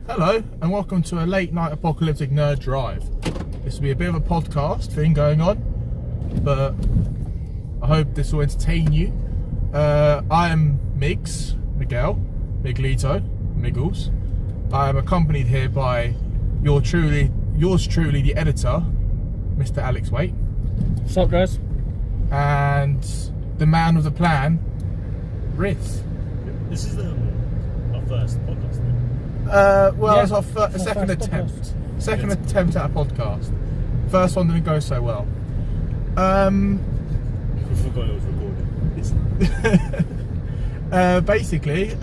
Hello and welcome to a late night apocalyptic nerd drive. This will be a bit of a podcast thing going on, but I hope this will entertain you. I am Miguel, Miggles. I am accompanied here by yours truly, the editor, Mr. Alex Waite. What's up, guys? And the man of the plan, Riz. This is our first podcast. It's our second attempt. Podcast. Second attempt at a podcast. First one didn't go so well. We forgot it was recording. Basically,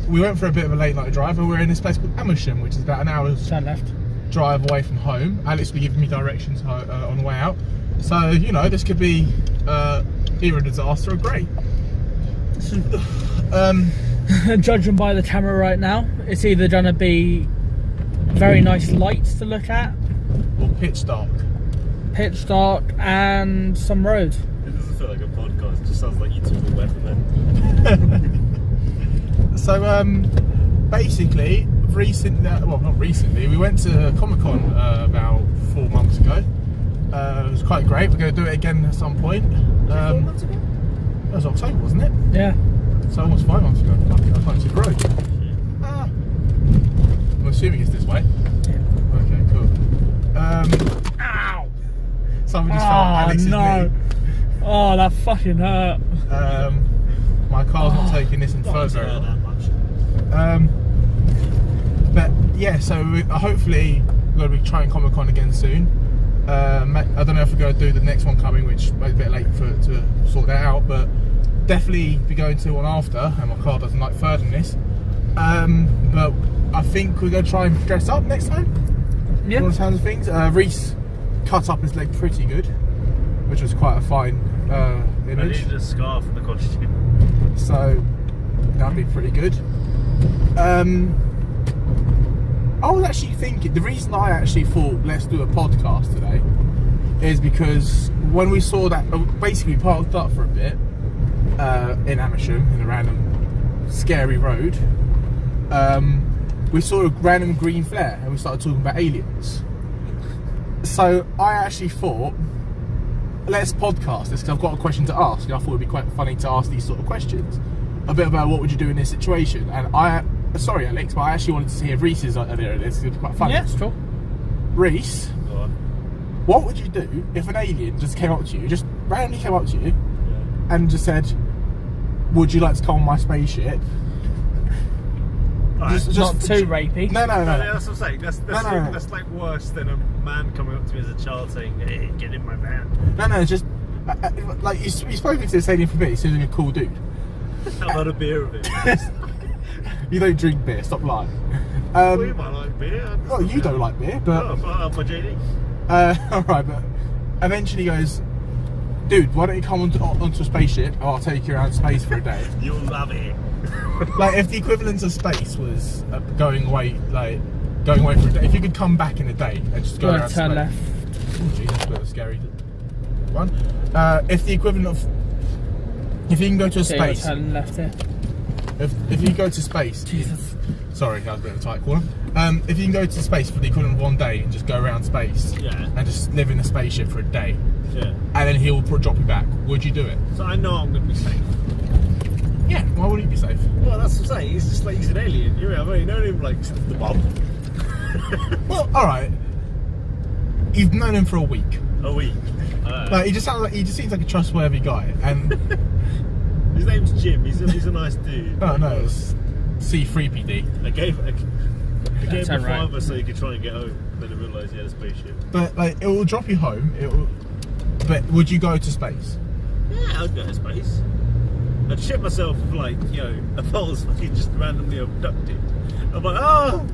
we went for a bit of a late night drive and we're in this place called Amersham, which is about an hour's Turn left. drive away from home. Alex will be giving me directions on the way out. So, you know, this could be either a disaster or great. Judging by the camera right now, it's either going to be very nice lights to look at, Or pitch dark. and some road. It doesn't feel like a podcast. It just sounds like you two were weathermen. So, basically, not recently, we went to Comic-Con about 4 months ago. It was quite great. We're going to do it again at some point. 4 months ago? It was October, wasn't it? Yeah. So almost 5 months ago. Fucking, I can't see the road. I'm assuming it's this way. Yeah. Okay, cool. Ow! Somebody just fell on Alex's knee. Oh, that fucking hurt. My car's not taking this in further. That much. But yeah, so hopefully we're going to be trying Comic-Con again soon. I don't know if we're going to do the next one coming, which might be a bit late to sort that out, but definitely be going to one after, and my car doesn't like further than this. But I think we're going to try and dress up next time. Yeah. All the sounds of things. Reese cut up his leg pretty good, which was quite a fine I image. needed a scarf for the costume. So that'd be pretty good. I was actually thinking, the reason I actually thought let's do a podcast today is because when we saw that, basically parked up for a bit in Amersham in a random scary road, we saw a random green flare and we started talking about aliens. So I actually thought, let's podcast this because I've got a question to ask. I thought it'd be quite funny to ask these sort of questions. A bit about what would you do in this situation. And sorry Alex, but I actually wanted to hear Reese's idea of this. It's quite funny. Yeah, it's cool. Reese, Go on. what would you do if an alien just came up to you, just randomly came up to you Yeah. and just said, would you like to come on my spaceship? Alright. Not too rapey. No. No, that's what I'm saying. That's No. that's like worse than a man coming up to me as a child saying, "Hey, get in my van." No, just like you spoke to this alien for me. He seems like a cool dude. How about a beer of it? You don't drink beer. Stop lying. We might like beer. Well, you don't like beer, but Oh, my JD. alright. But eventually he goes, dude, why don't you come onto a spaceship? And I'll take you around space for a day. You'll love it. Like if the equivalent of space was going away for a day, if you could come back in a day and just go around Turn space. left. Oh, geez, that's a bit of a scary one. If the equivalent of, if you can go to a space, Turn left here. if you go to space, Jesus. sorry, that was a bit of a tight corner. If you can go to space for the equivalent of 1 day and just go around space, Yeah. and just live in a spaceship for a day, Yeah. and then he'll drop you back, would you do it? So I know I'm going to be safe. Yeah. Why wouldn't you be safe? Well, that's what I'm saying. He's just like, he's an alien. I've only known him like since the bomb. Well, all right. You've known him for a week. A week. Like he just seems like a trustworthy guy, and His name's Jim. He's a nice dude. oh no, it's C3PD. I gave him Turn right. $5 so he could try and get home. Then I realised he had a spaceship. But like, it will drop you home. But would you go to space? Yeah, I'd go to space. I'd shit myself if, like, if I was fucking just randomly abducted. I'm like, oh!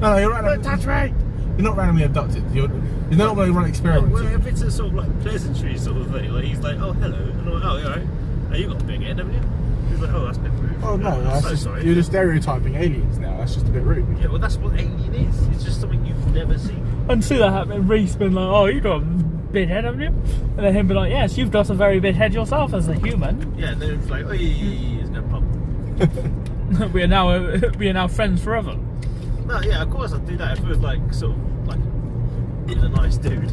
No, you're randomly. Don't touch me! You're not randomly abducted. You're not going to run experiments. Well, if it's a sort of like pleasantry sort of thing, like he's like, oh, hello. And I'm like, oh, you alright? Oh, you got a big head, haven't you? He's like, oh, that's a bit rude. Oh no, I'm that's so just, sorry. you're just stereotyping aliens now. That's just a bit rude. Yeah, well, that's what alien is. It's just something you've never seen. I can see that happening. Reese been like, oh, you got a big head, haven't you? And then him be like, yes, you've got a very big head yourself as a human. Yeah, and then it's like, oh, it's no pump. we are now friends forever. No, yeah, of course I'd do that if it was like sort of like he was a nice dude.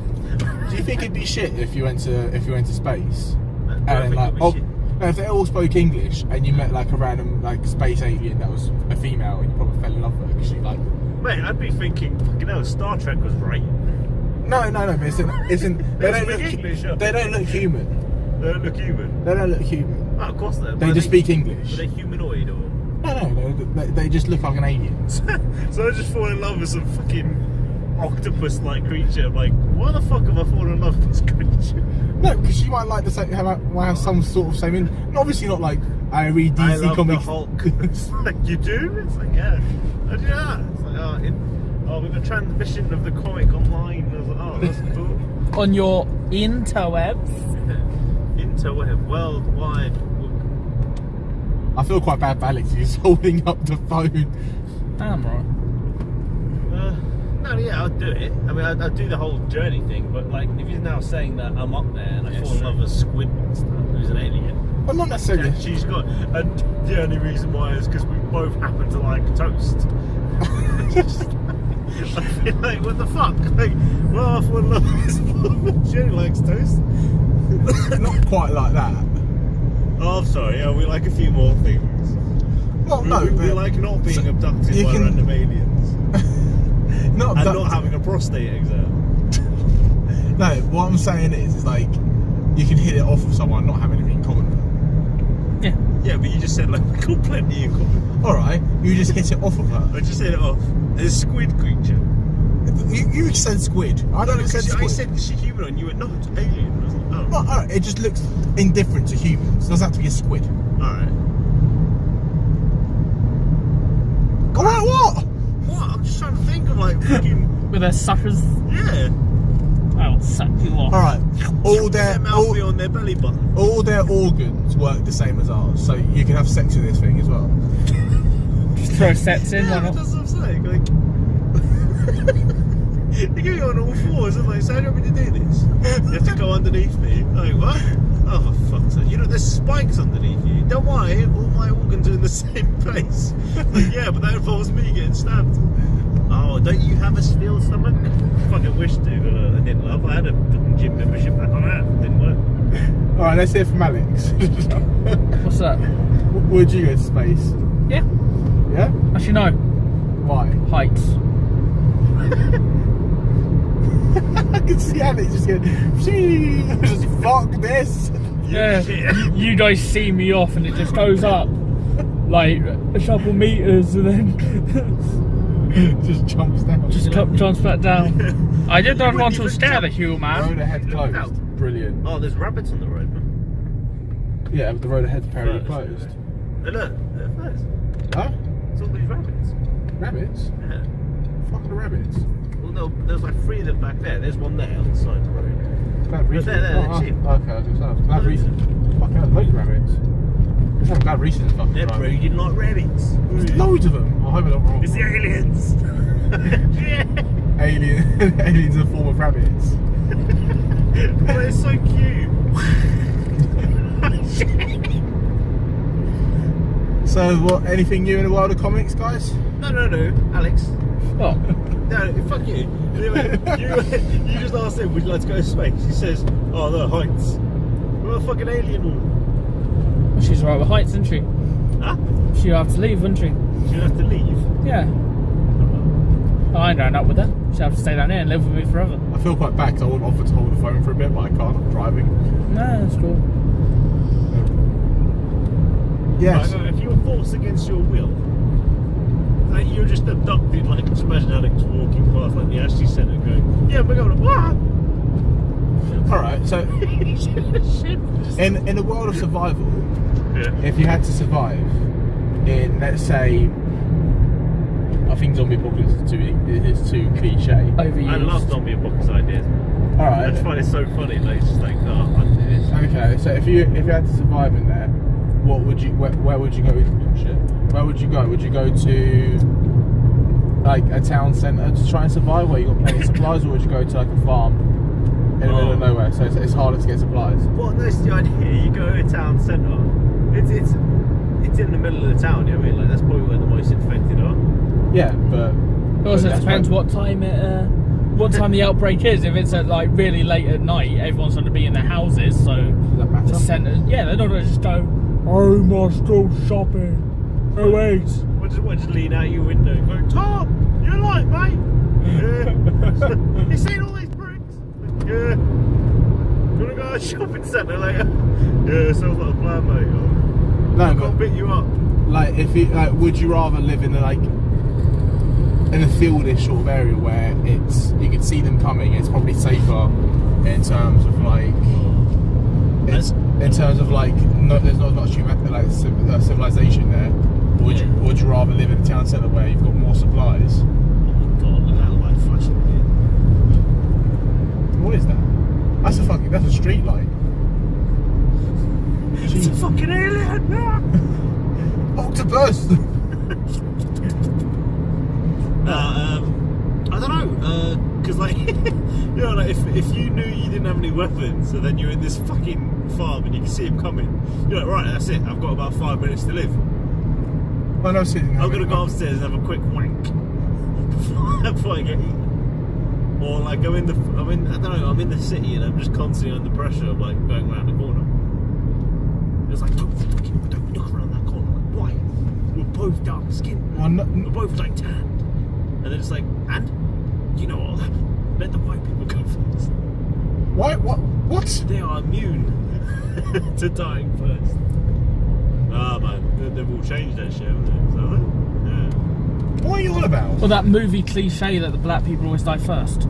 Do you think it'd be shit if you went to space? I And think like, it'd be shit. no, if they all spoke English and you met like a random like space alien that was a female, and you probably fell in love with her because she like. Mate, I'd be thinking, fucking hell, Star Trek was right. No, but isn't they don't look English, they don't look human. They don't look human. They don't look human. Oh, of course They just speak English. Are they humanoid or? No, they just look like an alien. So I just fall in love with some fucking octopus-like creature. I'm like, why the fuck have I fallen in love with this creature? No, because she might like the same, have some sort of same. Obviously not like I read DC I love comics. the Hulk. It's like, you do? It's like, yeah. I do that. It's like, with the transmission of the comic online. I was like, oh, that's cool. On your interwebs. Interweb, worldwide. I feel quite bad for Alex. He's holding up the phone. I'm right. No, yeah, I'd do it. I mean, I'd do the whole journey thing, but like, if he's now saying that I'm up there and I fall in love with a squid monster who's an alien. Well, not necessarily. And she's got, and the only reason why is because we both happen to like toast. I feel like, what the fuck? Like, well, I fall in love with this woman. She only likes toast. Not quite like that. Oh, I'm sorry. Yeah, we like a few more things. Well, We no, like not being abducted you by can- random aliens not and abducted. not having a prostate exam. No, what I'm saying is like you can hit it off with someone not having anything in common with them. Yeah. Yeah, but you just said like we got plenty in common. All right, you just hit it off of her. I just said it off. There's a squid creature. You said squid. I don't said squid. I said, is she human? And you went, no, it's alien. I was like, oh. Well, all right, it just looks indifferent to humans. It doesn't have to be a squid. Alright. All right, what? What? I'm just trying to think of like fucking. With their suckers. Yeah. I'll suck you off. All right, all Their mouth be on their belly button. all their organs work the same as ours, so you can have sex with this thing as well. Just throw sets in, why Yeah, not? that's what I'm saying. Like. You can go on all fours and like, so how do you want me to do this? You have to go underneath me. Like, what? Oh, for fuck's sake. You know, there's spikes underneath you. Don't worry, all my organs are in the same place. Like, yeah, but that involves me getting stabbed. Oh, don't you have a steel stomach? Fucking wish to, but I didn't love. I had a fucking gym membership back on that. Didn't work. All right, let's hear from Alex. What's that? Would you go to space? Yeah. Yeah. Actually, no. Why? Heights. I can see Alex just going, just fuck this. Yeah. You guys see me off and it just goes up like a couple meters and then Just jumps down. just jumps back down. I did not want to scare the Road human. ahead closed. Brilliant. Oh, there's rabbits on the road, man. Yeah, but the road ahead's apparently First. closed. Hey, look, they're first. Huh? It's all these rabbits. Rabbits? Yeah. Fucking rabbits. Well, no, there's like 3 of them back there. There's one there on the side of the road. Glad Reese. They're there, they're cheap. Okay, I was gonna say, I was glad Reese. Fucking hell, loads of rabbits. I'm glad Reese is fucking They're driving. breeding like rabbits. There's loads of them. I hope I'm not wrong. It's the aliens. Yeah. Aliens in the form of rabbits. Oh, it's so cute. So, what? Anything new in the world of comics, guys? No, Alex. Oh, No, fuck you. Anyway, you just asked him, would you like to go to space? He says, oh, the heights. What a fucking alien woman. well, she's right with heights, isn't she? Huh? She'd have to leave, wouldn't she? She'd have to leave. Yeah. Oh, I ain't going up with her. She'd have to stay down here and live with me forever. I feel quite bad because I would offer to hold the phone for a bit, but I can't. I'm driving. No, that's cool. Yes. Right, no, if you were forced against your will, like you're just abducted, like just imagine Alex walking past like the Ashley Centre going, yeah, we're going to what? All right. So, in the world of survival, Yeah. if you had to survive in, let's say, I think zombie apocalypse is too cliche. Overused. I love zombie apocalypse ideas. All I right. just find it so funny. Like it's just like, oh, I do this. Okay. So if you had to survive in there, what would you? Where would you go? Shit. Where would you go? Would you go to like a town centre to try and survive, where you got plenty of supplies, or would you go to like a farm in the middle of nowhere? So it's harder to get supplies. Well, that's the idea. You go to a town centre. It's in the middle of the town. You know what I mean? Like that's probably where the most infected are. Yeah, but It also depends what time the outbreak is. If it's at like really late at night, everyone's going to be in their houses, so Does that matter? the centre, yeah, they're not going to just go, I must go shopping. Oh wait. We'll just lean out your window and go, Tom, you alright, mate? Yeah. You seen all these bricks? Yeah. Do you want to go to a shopping centre later? Yeah, sounds like a plan, mate. No, I've but got to pick you up. like, if you like, would you rather live in a fieldish sort of area where you can see them coming? It's probably safer in terms of like, there's not as much civilization there. Or would you rather live in a town centre where you've got more supplies? Oh my god, look at that light flashing again. What is that? That's a street light. It's a fucking alien! Octopus! I don't know, because like, you know, like if you knew you didn't have any weapons, and then you're in this fucking farm and you can see him coming, you're like, right, that's it, I've got about 5 minutes to live. Well, no, I'm gonna go upstairs and have a quick wank before I get eaten. Or like I'm in the city and I'm just constantly under pressure of like going around the corner. It's like, don't look around that corner. Like, why? We're both dark skinned. We're both like tanned. And then it's like, and you know what'll happen? Let the white people go first. Why? What? They are immune to dying first. Ah man, they've all changed that shit, haven't they? So, yeah. What are you on about? Well, that movie cliche that the black people always die first.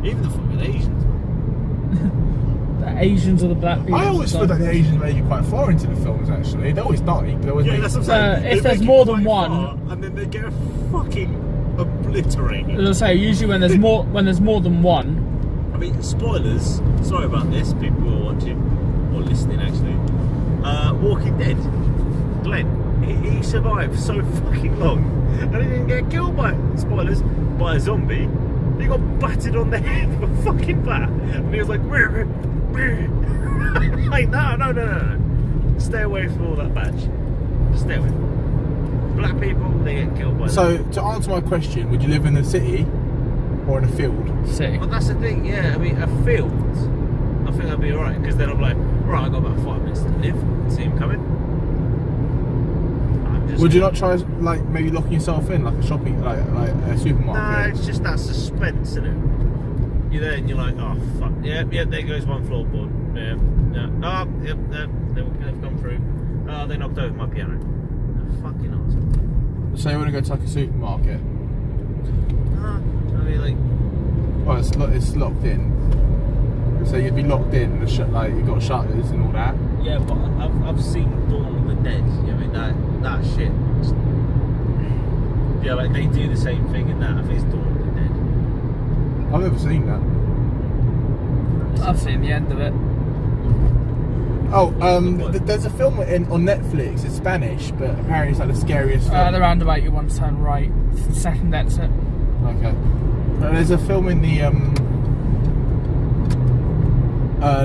Even the fucking Asians. The Asians are the black people. I always thought that the Asians make it quite far into the films. Actually, they always die. They always Yeah, make that's what I'm saying. if They there's make more it than quite one- far, and then they get fucking obliterated. As I say, usually when there's more than one. I mean, spoilers. Sorry about this, people who are watching or listening. Actually, Walking Dead. Glenn, he survived so fucking long, and he didn't get killed by a zombie. He got battered on the head with a fucking bat, and he was like, like, no. Stay away from all that badge. Just stay away. Black people, they get killed by. So, to answer my question, would you live in a city or in a field? City. But that's the thing, yeah. I mean, a field, I think I'd be alright, because then I'm like, right, I got about 5 minutes to live. See him coming. Would you not try, like, maybe locking yourself in, like a shopping, like a supermarket? No, it's just that suspense, isn't it? You're there and you're like, oh fuck, yeah, there goes one floorboard. Yeah, they've gone through. Oh, they knocked over my piano. Oh, fucking awesome. So you want to go to like a supermarket? I mean, like, Well, it's locked in. So you'd be locked in, like you've got shutters and all that. yeah, but I've seen Dawn of the Dead. You know, I mean that shit. Yeah, like they do the same thing in that. I think it's Dawn of the Dead. I've never seen that. I've seen the end of it. Oh, there's a film on Netflix. It's Spanish, but apparently it's like the scariest film. The roundabout, you want to turn right. It's the second exit. Okay. There's a film in the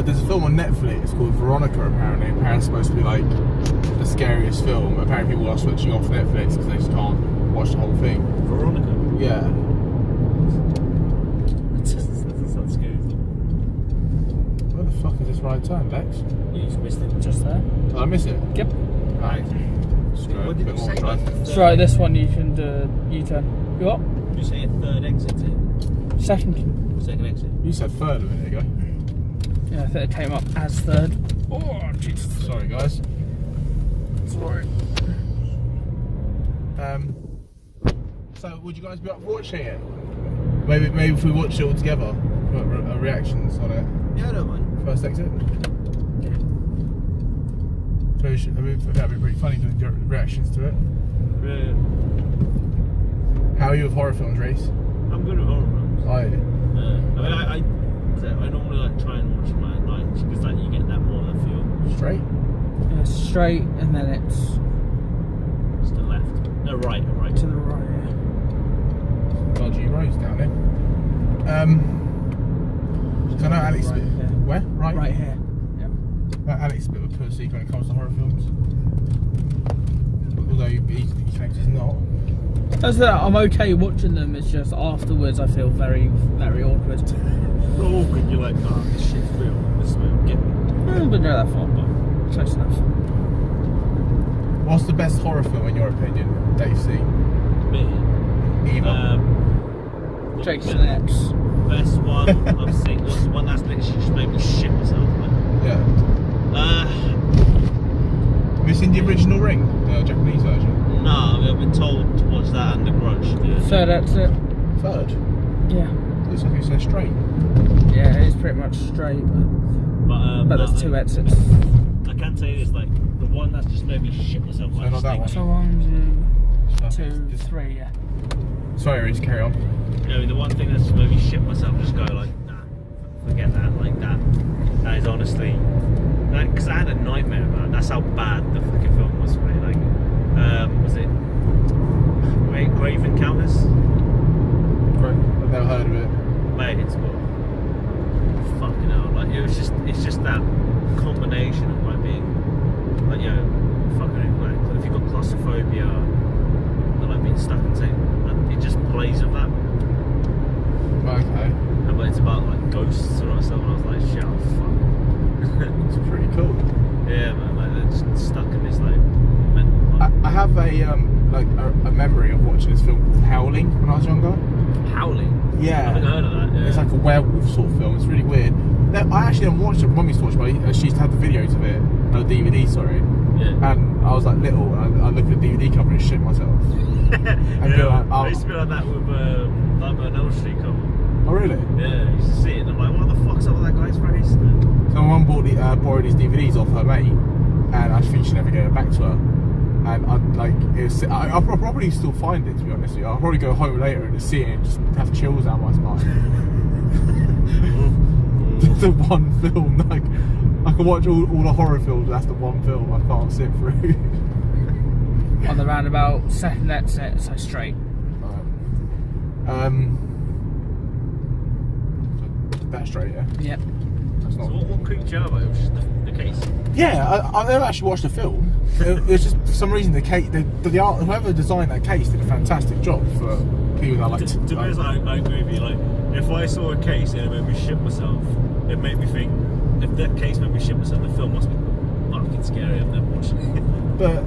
there's a film on Netflix called Veronica. Apparently it's supposed to be like the scariest film. Apparently people are switching off Netflix because they just can't watch the whole thing. Veronica. Yeah. That doesn't sound scary. Where the fuck is this right turn, Lex? You just missed it just there. Did I miss it? Yep. Right. What did you say? That's right, this one you can do U-turn. You what? You say a third exit? Second. Exit. You said third a minute ago. Yeah, I think it came up as third. Oh, Jesus. Sorry, guys. Sorry. So would you guys be up for watching it? Maybe if we watch it all together, reactions on it. Yeah, I don't mind. First exit. That'd be pretty funny doing reactions to it. Yeah. How are you with horror films, Reese? I'm good at horror films. Are you? I normally like try and watch them at night because like you get that more of a feel. Straight? Yeah, straight and then it's It's to the left. No, right. to the right. Dodgy roads down there. So I know Alex. Right here. Where? Right. Right here. Yep. Alex is a bit of a pussy when it comes to horror films. Although he claims he's not. That's that. I'm okay watching them. It's just afterwards I feel very, very awkward. Not awkward. You're like, nah, this shit's real. This will get me. But not that far, but close enough. What's the best horror film in your opinion, Dave C? Me. Either. Jason X. Best one I've seen was the one that's literally just made me shit myself. Like, Yeah. Have you seen the original Ring, the Japanese version? no, I've been told to watch that and The Grudge. Yeah. Third exit. Third? Yeah. Looks like it's so straight. Yeah, it is pretty much straight, but there's two exits. I can say this, like, the one that's just made me shit myself. So not that one. So 1, 2, 3, yeah. Sorry, Reece, carry on. You know, the one thing that's just made me shit myself, just go like, nah, forget that, like that. That is honestly, because I had a nightmare about it. That's how bad the fucking film was for me. Like, was it Grave Encounters? Great. I've never heard of it. Mate, it's good. Fucking hell, like it's just that combination of like being, like, you know, fucking like if you've got claustrophobia, or like being stuck in something, it just plays with that. Okay. But it's about like ghosts or something. I was like, shit, oh, fuck. It's pretty cool. Yeah, man, like they're just stuck in this like mental. I have a memory of watching this film called Howling when I was younger. Howling. Yeah. I haven't heard of that. Yeah. It's like a werewolf sort of film. It's really weird. Now, I actually haven't watched it. Mum used to watch it, but she used to have the videos of it, DVD, sorry. Yeah. And I was like little, and I looked at the DVD cover and shit myself. And yeah, be like, I used to be like that with Nightmare on Elm Street cover. Oh really? Yeah, I used to see it and I'm like, what the fuck's up with that guy's face? So my mum borrowed these DVDs off her mate, and I think she never gave it back to her. And I'll probably still find it, to be honest with you. I'll probably go home later and just see it and just have chills out my spine. The one film, like, I can watch all the horror films, but that's the one film I can't sit through. On the roundabout, second exit, so straight. That's straight, yeah. Yep. That's So not. what creeped you out about it? It was just the case. Yeah, I've never actually watched the film. It was just for some reason the art, whoever designed that case did a fantastic job for people that like. To be honest, I agree with you. Like, if I saw a case and it made me shit myself, it made me think, if that case made me shit myself, the film must be fucking scary. I've never watched it. But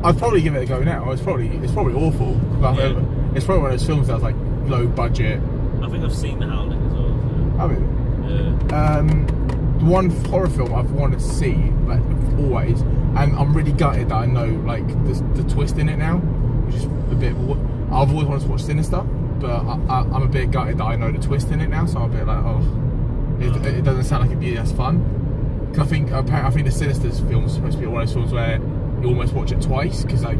I'd probably give it a go now. It's probably awful. But Yeah. it's probably one of those films that was like low budget. I think I've seen The Howling as well. I mean, Yeah. the one horror film I've wanted to see, like always, and I'm really gutted that I know like the twist in it now, which is a bit. I've always wanted to watch Sinister, but I'm a bit gutted that I know the twist in it now, so I'm a bit like, it doesn't sound like it'd be as fun. Cause I think the Sinister film is supposed to be one of those films where you almost watch it twice, because like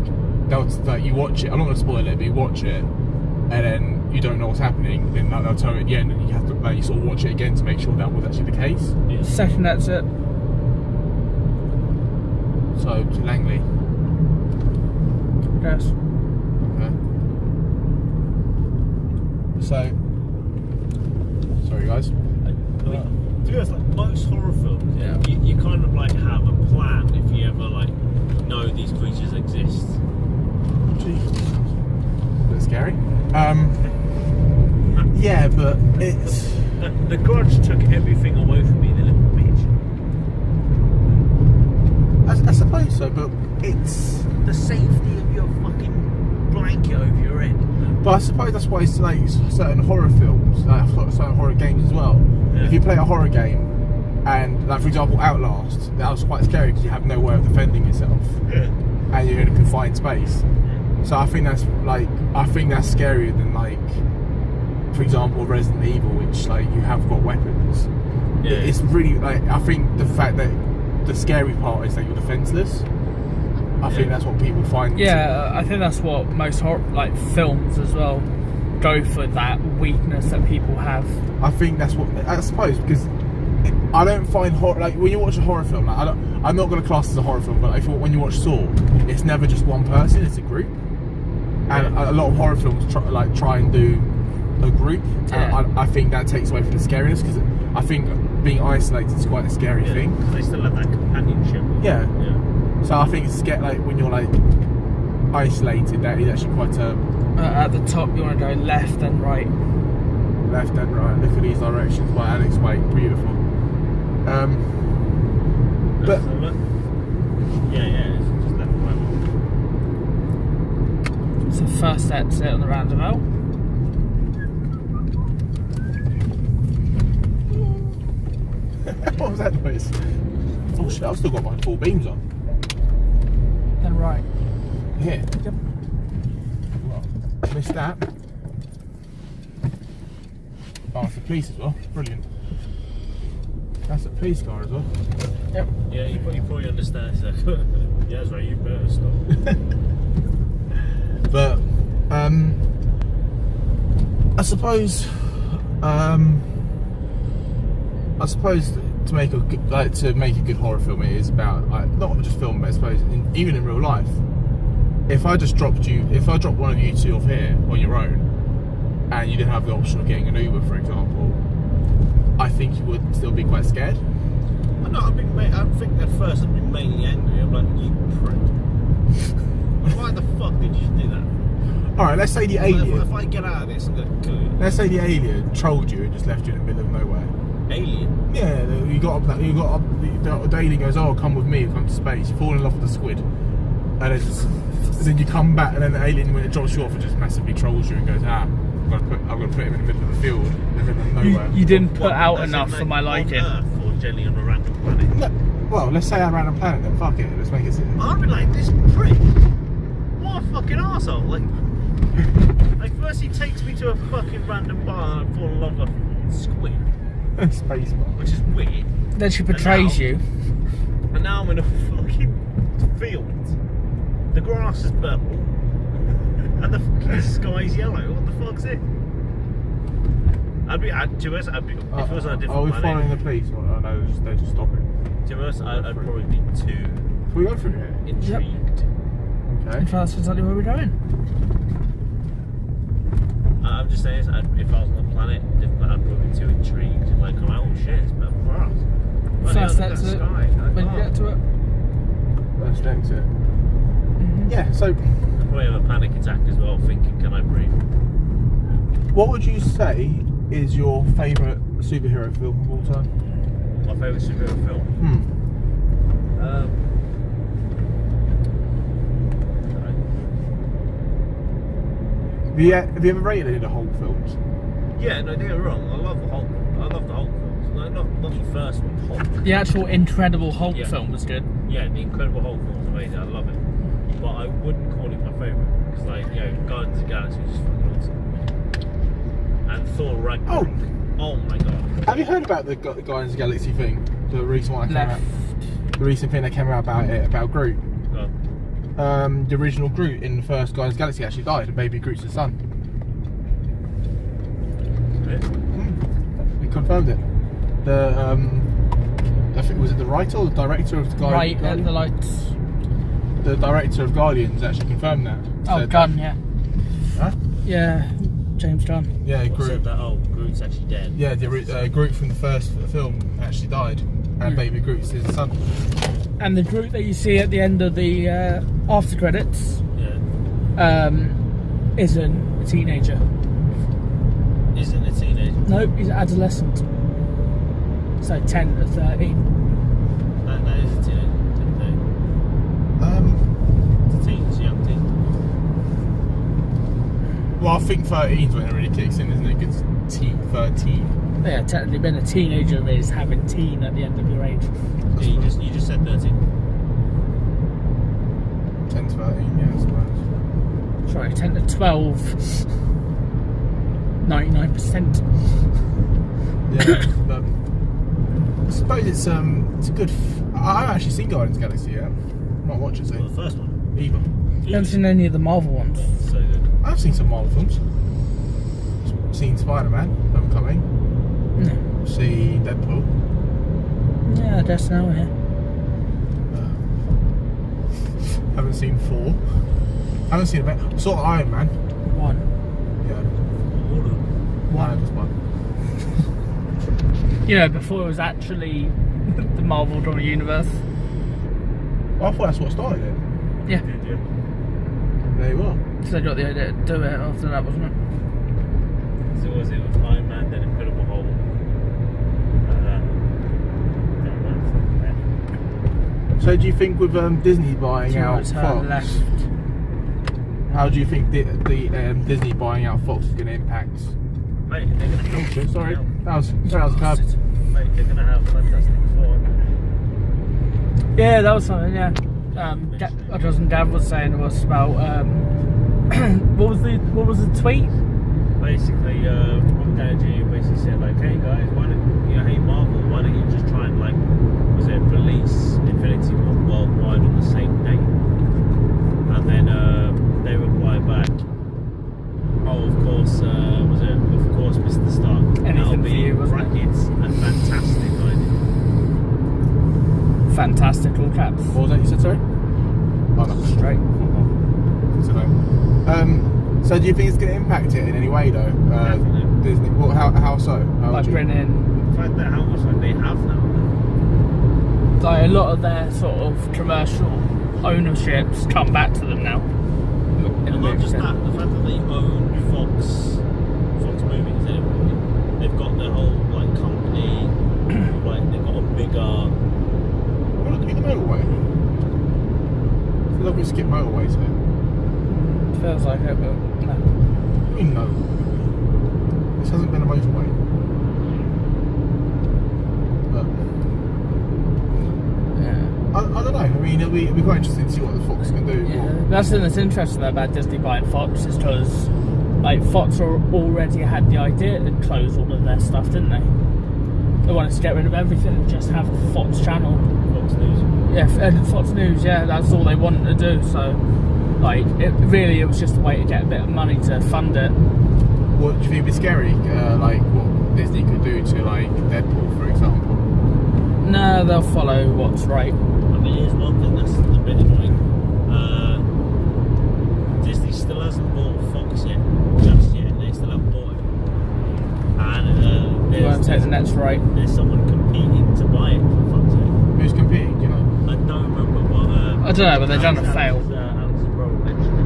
you watch it. I'm not going to spoil it, but you watch it, and then you don't know what's happening. Then they'll tell you at the end, and you have to you sort of watch it again to make sure that was actually the case. Yeah. Second exit. So to Langley. Yes. Okay. So, sorry guys. I mean, to be honest, like most horror films, Yeah. you kind of like have a plan if you ever like know these creatures exist. Jesus. A bit scary. Yeah, but it's. The Grudge took everything away from me, the little bitch. I suppose so, but it's. The safety of your fucking blanket over your head. But I suppose that's why it's like certain horror films, certain horror games as well. Yeah. If you play a horror game, and like for example Outlast, that was quite scary because you have no way of defending yourself, Yeah. and you're in a confined space. So I think that's scarier than like, for example, Resident Evil, which like you have got weapons. Yeah. It's really like, I think the fact that the scary part is that you're defenseless. I think that's what people find. Yeah, I think that's what most like films as well go for, that weakness that people have. I think that's what I suppose, because I don't find like when you watch a horror film, like I'm not going to class it as a horror film, but like when you watch Saw, it's never just one person; it's a group. And a lot of horror films try and do a group. Yeah. And I think that takes away from the scariness, because I think being isolated is quite a scary thing. They still have that companionship. Yeah. So I think it's like when you're like isolated, that is actually quite a At the top, you want to go left then right. Left and right. Look at these directions by Alex Wake. Beautiful. But yeah, it's just left and right. It's the first exit on the roundabout. What was that noise? Oh shit! I've still got my full beams on. Then right. Here. Yep. Well, missed that. Oh, it's the police as well. Brilliant. That's a police car as well. Yep. Yeah, you probably understand. So. Yeah, that's right. You better stop. But I suppose to make a good horror film, it is about not just film, but I suppose even in real life. If I dropped one of you two off here on your own, and you didn't have the option of getting an Uber, for example, I think you would still be quite scared. No, I think at first I'd be mainly angry. I'm like, you prick. Why the fuck did you do that? Alright, let's say the alien. If I get out of this, I'm gonna kill you. Let's say the alien trolled you and just left you in the middle of nowhere. Alien? Yeah, you got up. The alien goes, "Oh, come with me. Come to space." You fall in love with the squid, and then you come back, and then the alien, when it drops you off, it just massively trolls you and goes, I'm gonna put him in the middle of the field, in the middle of nowhere. You didn't put out enough for my liking. On Earth or generally on a random planet? No, well, let's say I'm around a planet, then fuck it, let's make it simple. I'd be like, this prick. What a fucking arsehole. Like first he takes me to a fucking random bar and I fall in love with a squid. Space bar. Which is weird. Then she betrays you. And now I'm in a fucking field. The grass is purple. And the fucking sky's yellow. What the fuck's it? If it was on a different Are we planet. following the police? Or no, they're just stopping. To us, I'd probably be too Can we go through here? intrigued. Okay. In fact, that's exactly where we're going. I'm just saying, if I was on a planet, I'd probably be too intrigued. Like, oh shit, it's purple grass. First exit, when you get to it. First exit. Yeah, so I'd probably have a panic attack as well, thinking, can I breathe? what would you say is your favourite superhero film of all time? My favourite superhero film? Have you ever rated any of the Hulk films? Yeah, no, don't get me wrong. I love the Hulk films. No, not the first one, Hulk. The actual Incredible Hulk Yeah. film was good. Yeah, the Incredible Hulk film was amazing. I love it. But I wouldn't call it my favourite. Because, Guardians of the Galaxy was just fucking awesome. And Thor Ragnarok. Oh my god. Have you heard about the Guardians of the Galaxy thing? The recent one that came out. The recent thing that came out about Groot. The original Groot in the first Guardians of the Galaxy actually died, and baby Groot's his son. We confirmed it. I think was it the writer or the director of the Guardians? Right at the lights. The director of Guardians actually confirmed that. Oh, Gunn, yeah. Huh? Yeah, James Gunn. Yeah, Said Groot. that, Groot's actually dead. Yeah, Groot from the first film actually died, and baby Groot's his son. And the Groot that you see at the end of the after credits isn't a teenager. Isn't a teenager? Nope, he's an adolescent. So 10 to 13. That is a teenager. It's a teen, it's a young teen. Well, I think 13's when it really kicks in, isn't it? It's 13. Yeah, technically being a teenager is having teen at the end of your age. Yeah, you just said 13. 10 to 13, yeah, I suppose. Sorry, 10 to 12. 99%. Yeah, but I suppose it's a good. I haven't actually seen Guardians of the Galaxy yet. Not watching it Well, the first one. either. You haven't seen any of the Marvel ones? So good. I've seen some Marvel films. Seen Spider-Man, Homecoming. No. Seen Deadpool. Yeah, that's now here. Haven't seen Thor. Haven't seen saw Iron Man. One. Yeah. One. Just one. You know, before it was actually the Marvel Drama Universe. Well, I thought that's what started it. Yeah. There you are. So they got the idea to do it after that, wasn't it? So it was Iron Man, then Incredible Hulk. So do you think with Disney buying out Towards her Fox, left. how do you think the Disney buying out Fox is going to impact? Mate, they're gonna Oh, have, shit, sorry. That was a curb. mate, they're gonna have Fantastic Four. Yeah, that was something. Yeah. My cousin Gav was saying it was about what was the tweet? Basically, Rob Downey basically said like, hey guys, why don't hey Marvel, why don't you just try and like, was it release Infinity War worldwide on the same day? And then they replied back, oh of course, Mr. Stark. Anything for you, wasn't it? Brackets and fantastic idea. Fantastic, all caps. What was that you said, sorry? Oh, no. Straight. So do you think it's going to impact it in any way, though? Definitely. Disney. Well, how so? How By would you- bringing The fact that how much like they have now. like a lot of their sort of commercial ownerships come back to them now. And not just that, the fact that they own Fox movies anyway. They've got their whole like company, like they've got a bigger. We're looking at the motorway. I feel like we skip motorways here. Feels like it, but no. I mean, no. This hasn't been a motorway. But Yeah. I don't know. I mean, it'll be quite interesting to see what the Fox can do. Yeah, that's the thing that's interesting about Disney buying Fox is because like Fox already had the idea to close all of their stuff, didn't they? They wanted to get rid of everything and just have the Fox channel. Fox News. Yeah, and Fox News. Yeah, that's all they wanted to do. So, like, it was just a way to get a bit of money to fund it. What do you think would be scary? Like what Disney could do to like Deadpool, for example? No, they'll follow what's right. I mean, here's one thing that's a bit annoying. Disney still hasn't bought Fox yet. Just yet. They still haven't bought it. And You won't take the next right. there's someone competing to buy it, for fuck's sake. Who's competing? Do you know? I don't remember what. I don't know, but they're trying to fail. Alex's brother mentioned it.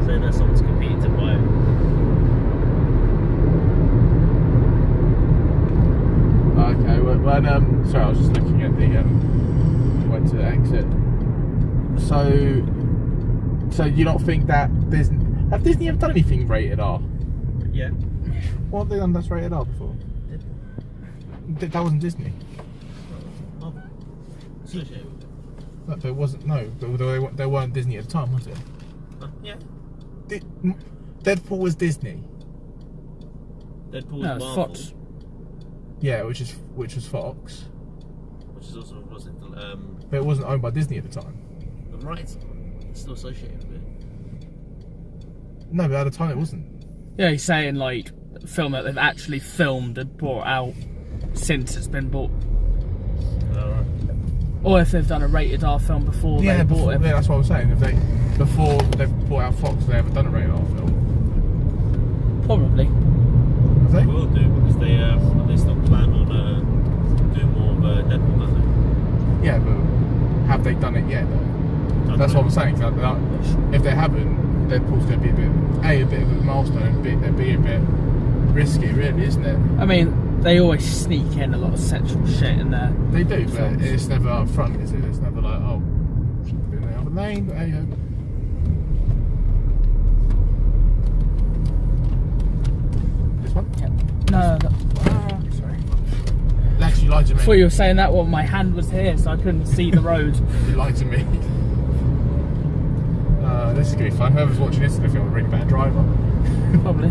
Saying that someone's competing to buy it. Okay. Well, sorry, I was just looking at the went to exit. So you don't think that Disney ever done anything rated R? Yeah. What have they done that's rated R before? That wasn't Disney. Oh. Associated with it. But there wasn't. No, they weren't Disney at the time, was it? Yeah. Deadpool was Disney. Deadpool's No, it's Marvel, Fox. Yeah, which was Fox. which is also wasn't But it wasn't owned by Disney at the time. the rights. It's still associated with it. No, but at the time it wasn't. Yeah, he's saying like a film that they've actually filmed and brought out since it's been bought, or if they've done a rated R film before they bought it. Yeah, that's what I was saying. Before they've bought out Fox, have they ever done a rated R film? Probably. Have They they? will do because they still plan on doing more of Deadpool, don't they? Yeah, but have they done it yet? Though? That's what I'm saying. If they haven't, Deadpool's going to be a bit of a milestone, be a bit risky, really, isn't it? I mean, they always sneak in a lot of sexual shit in there. They do, but Films. it's never up front, is it? It's never like, oh, should have been in the other lane, but hey, this one? No, Sorry. Lex, you lied to me. before you were saying that one, my hand was here, so I couldn't see the road. You lied to me. This is going to be fun. Whoever's watching this is going to feel a really bad driver. Probably.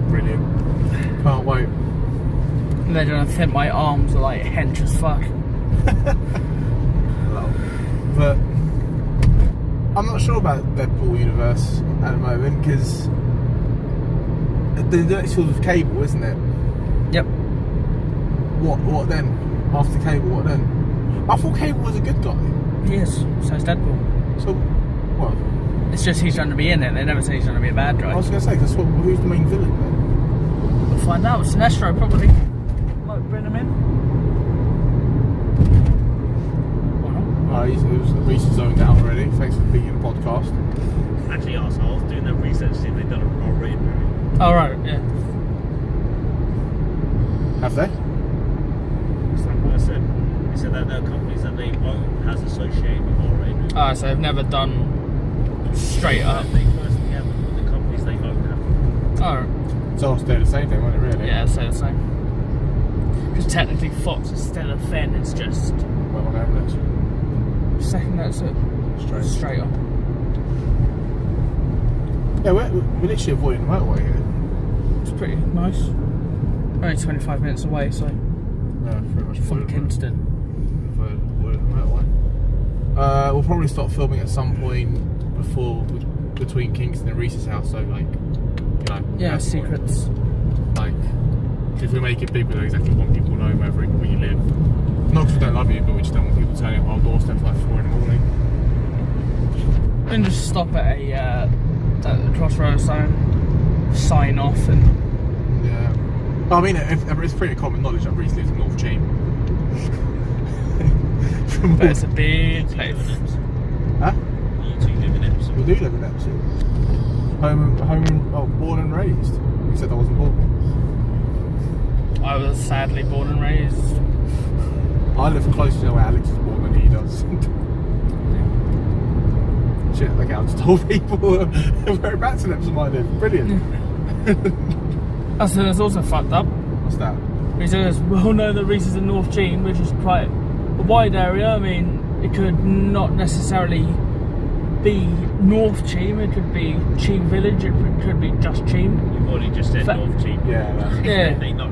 Brilliant. Can't wait. And they're gonna think my arms are like hench as fuck. But I'm not sure about Deadpool universe at the moment because the next sort of Cable, isn't it? Yep. What then? After Cable, what then? I thought Cable was a good guy. He is. So is Deadpool. So, what? It's just he's trying to be in it. They never say he's trying to be a bad guy. I was going to say, because who's the main villain then? We'll find out. Sinestro probably. Might bring him in. Or not. Reese is zoned out already. Thanks for being in the podcast. Actually, arseholes, doing their research, see if they've done a raw rating. Oh, right, yeah. Have they? That's not what I said. They said that there are companies that they own has associated with raw rating. Oh, so they've never done straight up. They personally haven't, but the companies they own have. Oh, So I'll stay the same then, won't it really? yeah, so the same. Because technically Fox is still a fin, it's just Well, on average. second that's it. Straight on. Yeah, we're literally avoiding the motorway here. It's pretty nice. Only 25 minutes away, so Yeah, pretty much from avoiding Kingston. the motorway. We'll probably start filming at some point between Kingston and Reese's house, so like, you know. Yeah, that's secrets. Like, if we make it big, we don't exactly want people to know where you live. Not because we don't love you, but we just don't want people turning up our doorstep at like 4 in the morning. And just stop at a crossroads zone, sign off, and Yeah. I mean, it's pretty common knowledge that Reese lives in North Cheam. but it's a big place. Huh? You two live in Epsom. We do live in Epsom. Born and raised. You said I wasn't born. I was sadly born and raised. I live closer to where Alex is born than he does. Shit, okay, I just told people whereabouts in Epsom I live. Brilliant. That's also fucked up. What's that? Because we all know that Reese is in North Cheam, which is quite a wide area. I mean, it could not necessarily be North Cheam, it could be Cheam Village, it could be just Cheam. You've already just said North Cheam. Yeah, Yeah. They know.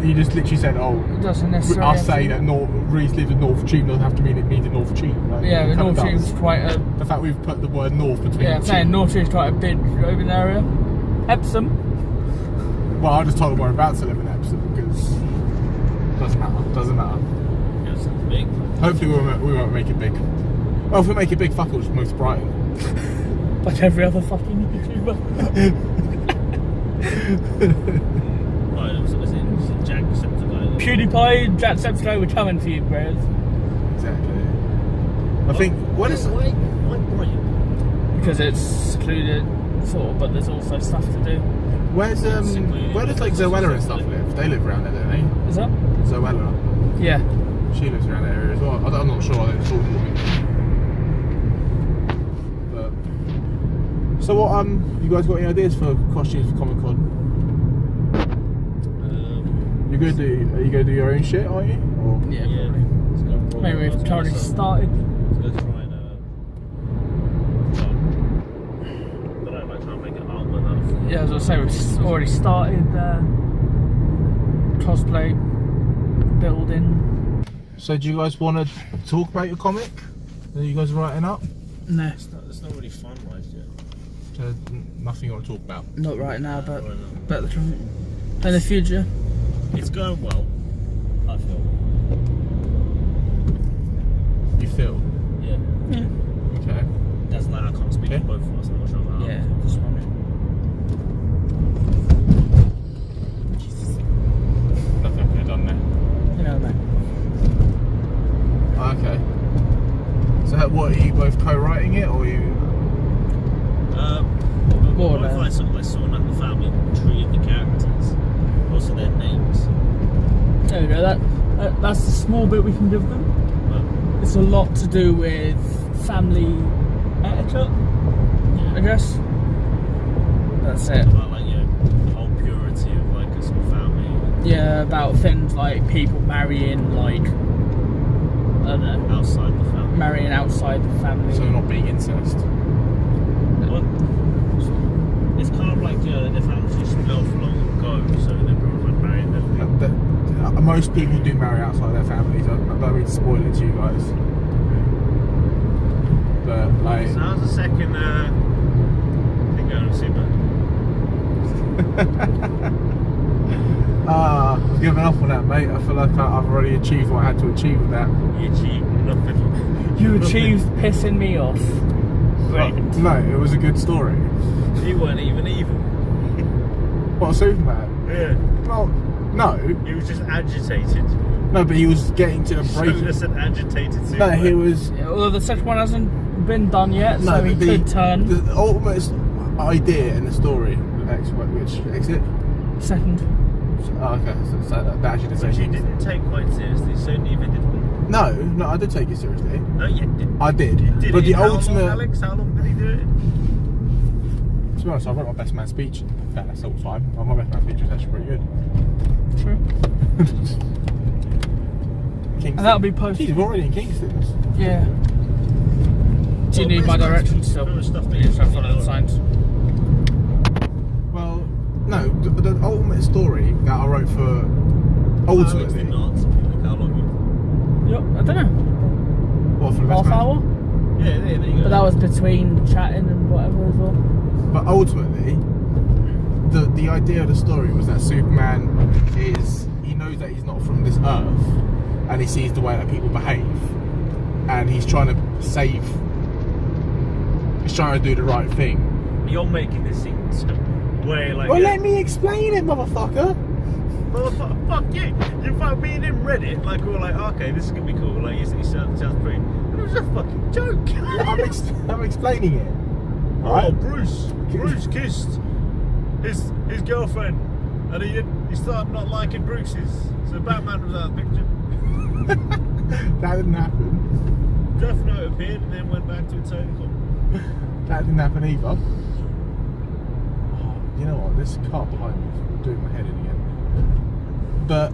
you just literally said, It doesn't necessarily us have saying to- that Reese lives in North Cheam doesn't have to mean it means in North Cheam. Like, Yeah, it but kinda North Cheam's does. quite a... The fact we've put the word North between Yeah, I'm saying Cheam. North Cheam's quite a big urban area. Epsom. Well, I just told them we're about to live in Epsom because doesn't matter. It's big. Hopefully we won't make it big. Well, if we make it big, fuck it, we'll just move to Brighton. Like every other fucking YouTuber. Right, so was it Jacksepticeye? PewDiePie, Jacksepticeye, we're coming for you, bros. Exactly. I think what is Why Brighton? Because it's secluded, sort of, but there's also stuff to do. where does like Zoella and stuff live? They live around there, don't they? Is that? Zoella. Yeah. She lives around that area as well. I'm not sure. It's all moving. But so what? You guys got any ideas for costumes for Comic Con? Are you gonna do your own shit? Are you? Or? Yeah, Yeah. probably. Let's go for Maybe we've currently started. Let's try and I don't know, like try and make an armor out of. Yeah, as I say, we've already started cosplay building. So do you guys want to talk about your comic that you guys are writing up? No, It's not really finalised yet. So nothing you want to talk about. not right now, but Right now. in the future. It's going well, I feel. You feel? Yeah. Yeah. Okay. That's like I can't speak Okay. for both of us. I'm not sure about Yeah, just wondering. Nothing could have done there. You know, mate. Okay. So what, are you both co-writing it, or are you... More or both less. like sort of like sorting out the family tree of the characters, also their names. There we go. That's the small bit we can give them. But It's a lot to do with family etiquette, I guess. That's it. about like the whole purity of like a sort of family. Yeah, about things like people marrying, like, I don't know, Outside the family. marrying outside the family. So not being incest? Well, it's kind of like the families just split off long ago, so they're probably like marrying them. Most people do marry outside their families. I don't mean to spoil it to you guys. But like... So how's the second thing going to see, I've given up on that, mate. I feel like I've already achieved what I had to achieve with that. You achieved nothing. You achieved pissing me off. Great. No, it was a good story. You weren't even evil. What, Superman? Yeah. Well, no. He was just agitated. No, but he was getting to break. So just an agitated Superman. No, he was. Well, the second one hasn't been done yet, so he the, could turn. The ultimate idea in the story, which exit. Second. Oh, okay, so that actually the Which same. you didn't take quite seriously, so neither did we. No, I did take it seriously. No, you didn't. I did. Did But he? the How ultimate. long, Alex? How long did he do it? To be honest, I wrote my best man speech. Yeah, that's all fine. My best man speech was actually pretty good. True. Kingston. And that'll be posted. Jeez, we're already in Kingston. Yeah. Do you need my directions still? There was stuff You just have to follow the signs. Well, no, the ultimate story that I wrote for ultimately. How long? Yep, I don't know. What for the best Half man? hour? Yeah, there you go. But that was between chatting and whatever as well. But ultimately, the idea of the story was that Superman he knows that he's not from this earth, and he sees the way that people behave, and he's trying to do the right thing. You're making this seem so way like. Well, let me explain it, motherfucker. Motherfucker, fuck you! You fuck me and him read it, like we were like, okay, this is gonna be cool, like he sounds pretty. It was a fucking joke. I'm explaining it. Oh, Alright? Bruce kissed his girlfriend, and he started not liking Bruce's. So Batman was out of the picture. That didn't happen. Death Note appeared and then went back to its own corner. That didn't happen either. Oh, you know what? This car behind me is doing my head in again. But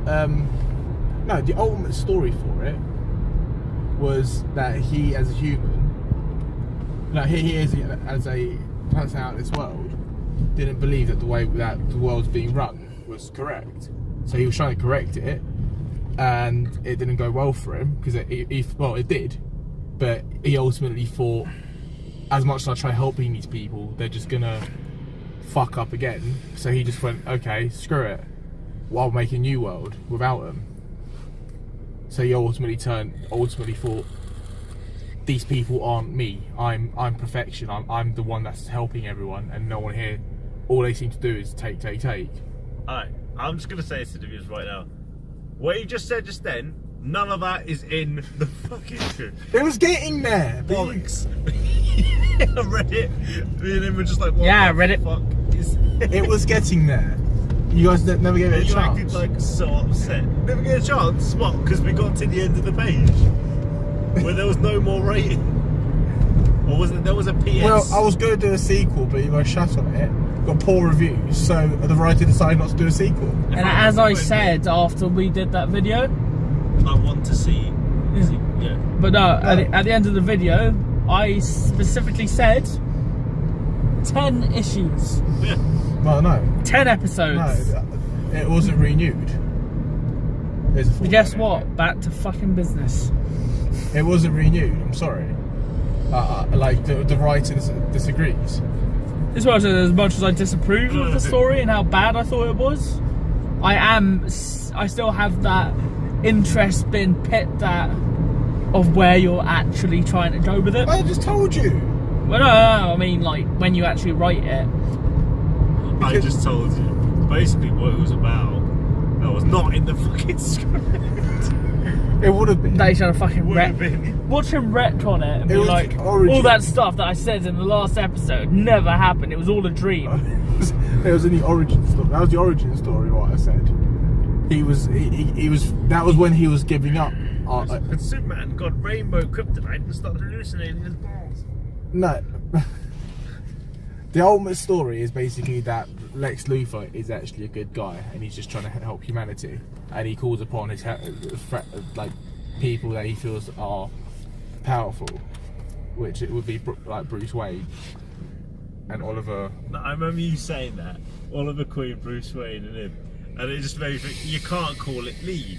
no, the ultimate story for it was that he, as a human, he is as a person out in this world, didn't believe that the way that the world's being run was correct. So he was trying to correct it, and it didn't go well for him because it did, but he ultimately thought, as much as I try helping these people, they're just gonna fuck up again. So he just went, okay, screw it. I'll make a new world without them. So he ultimately thought, these people aren't me. I'm perfection. I'm the one that's helping everyone, and no one here. All they seem to do is take. Alright, I'm just gonna say this to the viewers right now. What you just said just then, none of that is in the fucking script. It was getting there. Bollocks. I read it. Me and him were just like, what Yeah, I the read it. fuck is It was getting there. You guys never gave it a you chance. acted like so upset. Never get a chance. What? Because we got to the end of the page where there was no more rating, or was it? There was a PS. Well, I was going to do a sequel, but you guys shut on it. Got poor reviews, so the writer decided not to do a sequel. And as I said after we did that video, I want to see. Yeah. but no, at the end of the video, I specifically said 10 issues, Yeah. Well, no. 10 episodes. No, it wasn't renewed. There's a full But guess one. what? Back to fucking business. It wasn't renewed. I'm sorry. Like the writer disagrees. This is what I said. As much as I disapprove of the story and how bad I thought it was, I still have that interest being picked at of where you're actually trying to go with it. I just told you. Well, no, I mean like when you actually write it. I just told you. Basically, what it was about. That was not in the fucking script. It would have been. That he's trying to fucking Would wreck. have been. Watch him wreck on it and It be was like, the origin. all that stuff that I said in the last episode never happened. It was all a dream. It was in the origin story. That was the origin story. What I said. He was. That was when he was giving up. And Superman got rainbow kryptonite and started hallucinating his balls. No. The ultimate story is basically that Lex Luthor is actually a good guy, and he's just trying to help humanity, and he calls upon his people that he feels are powerful, which it would be like Bruce Wayne and Oliver. No, I remember you saying that. Oliver Queen, Bruce Wayne, and him, and it just made me think you can't call it League.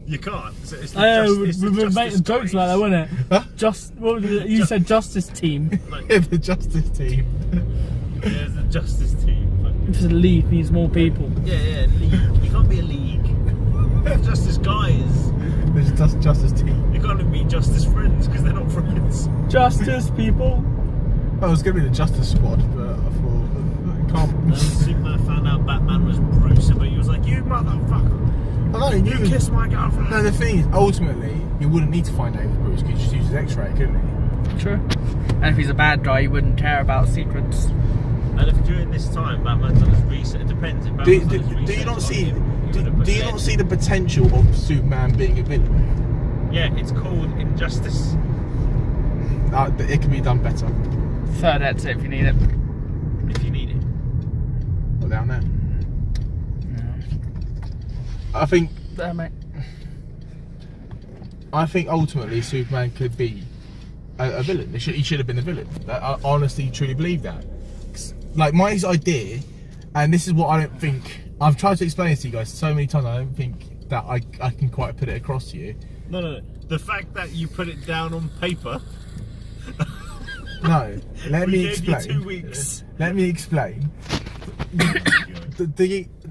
You can't. So it's We've been making jokes like that, wasn't it? Huh? You said Justice Team. Like, Yeah, the Justice Team. yeah, it's the Justice Team. If the league needs more people. Yeah, League. You can't be a League. It's Justice Guys. There's just Justice Team. You can't be Justice Friends because they're not friends. Justice people. I was going to be the Justice Squad, but I thought I can't. And Superman found out Batman was Bruce, but he was like, "You motherfucker." know, you kissed my girlfriend. No, the thing is, ultimately, you wouldn't need to find out it was Bruce because you just use his X-ray, couldn't he? True. And if he's a bad guy, you wouldn't care about secrets. And if during this time Batman's on his research, it depends. If Do you not see? Do you not see the potential of Superman being a villain? Yeah, it's called injustice. It can be done better. Third exit if you need it. If you need it. Or down there. Yeah. I think. There, mate. I think ultimately Superman could be a villain. He should have been a villain. I honestly, truly believe that. Like my idea, and this is what I don't think. I've tried to explain it to you guys so many times. I don't think that I can quite put it across to you. No. The fact that you put it down on paper. No, let me explain. You 2 weeks. Let me explain.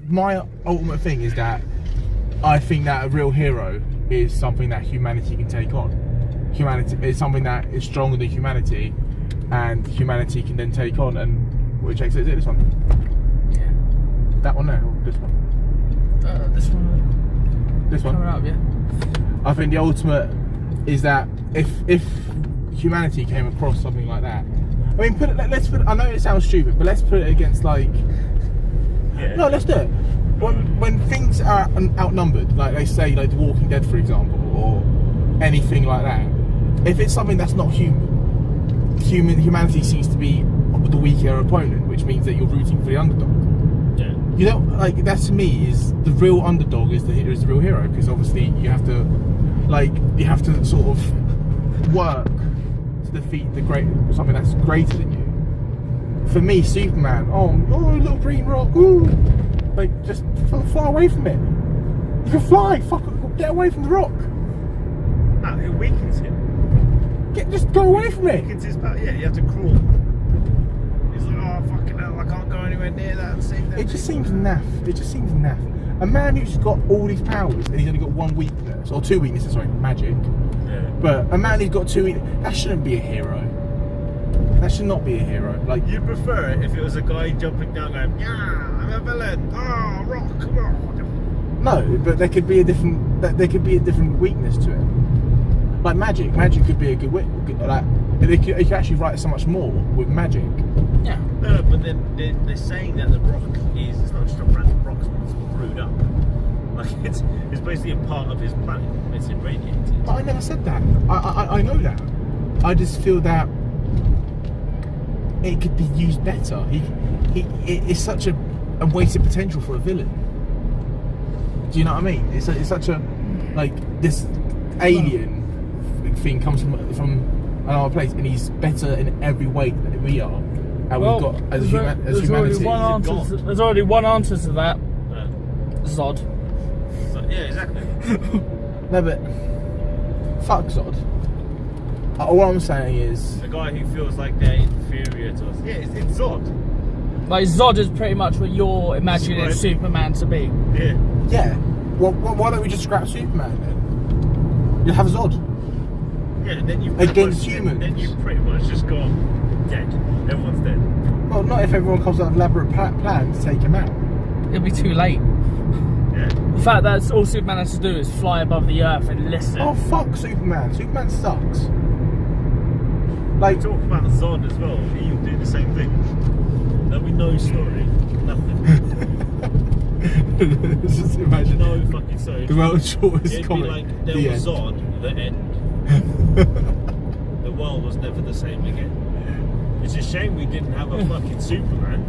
My ultimate thing is that I think that a real hero is something that humanity can take on. Humanity is something that is stronger than humanity, and humanity can then take on. And which exit is it? This one? Yeah. That one there, or this one? This one. This one. Coming up, yeah. I think the ultimate is that if humanity came across something like that, I mean, let's put. I know it sounds stupid, but let's put it against like. Yeah. No, let's do it. When things are outnumbered, like they say, like The Walking Dead, for example, or anything like that. If it's something that's not humanity seems to be the weaker opponent, which means that you're rooting for the underdog. Yeah. You know, like that to me is the real underdog is the real hero, because obviously you have to sort of work to defeat something that's greater than you. For me, Superman, oh little green rock, ooh, like just fly away from it. You can fly, get away from the rock. No, it weakens him. Just go away from it. Weakens his power. Yeah, you have to crawl. He's like, oh fucking hell, I can't go anywhere near that and save them. It just seems naff. A man who's got all these powers and he's only got one weakness, or two weaknesses, sorry, magic. Yeah. But a man who's got two weaknesses, that shouldn't be a hero. That should not be a hero. Like, you'd prefer it if it was a guy jumping down going, yeah, I'm a villain. Oh, rock, come on. no, but there could be a different weakness to it. Like magic could be a good like you could actually write so much more with magic. Yeah. No, but then they're saying that the rock it's not just a random rock, it's brewed up. Like it's basically a part of his planet. It's irradiated. But I never said that. I know that. I just feel that it could be used better. It's such a wasted potential for a villain. Do you know what I mean? It's such a like this alien thing comes from another place, and he's better in every way than we are. And we've got as humanity. There's already one answer to that. Zod. So, yeah, exactly. No, but fuck Zod. What I'm saying is the guy who feels like they're inferior to us. Yeah, it's Zod. Like Zod is pretty much what you're imagining Superman to be. Yeah. Yeah. Well, why don't we just scrap Superman then? You have Zod. Yeah, and then you against humans. Then you pretty much just gone dead. Everyone's dead. Well, not if everyone comes up with elaborate plans to take him out. It'll be too late. Yeah. The fact that all Superman has to do is fly above the earth and listen. Oh fuck Superman! Superman sucks. Like talk about Zod as well. He'll do the same thing. There'll be no story. Nothing. Just imagine. No fucking story. The world's shortest It'd comic. be like there was Zod, the end. The world was never the same again. It's a shame we didn't have a fucking Superman.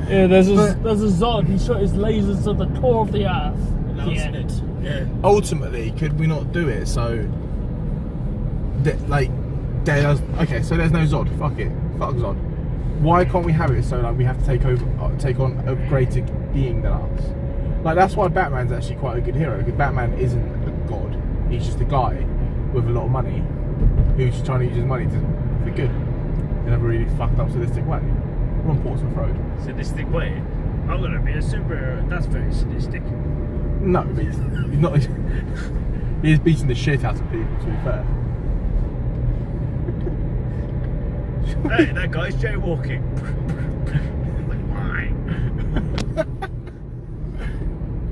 Yeah, there's a Zod. He shot his lasers to the core of the earth. And that was it. Yeah. Ultimately, could we not do it so that okay, so there's no Zod. Fuck it. Fuck Zod. Why can't we have it so like we have to take on a greater being than us? Like that's why Batman's actually quite a good hero, because Batman isn't a god. He's just a guy with a lot of money who's trying to use his money for good in a really fucked up sadistic way. We're on Portsmouth Road. Sadistic way? I'm gonna be a superhero. That's very sadistic. No, but he's not. He is beating the shit out of people, to be fair. Hey, that guy's jaywalking. Like, why?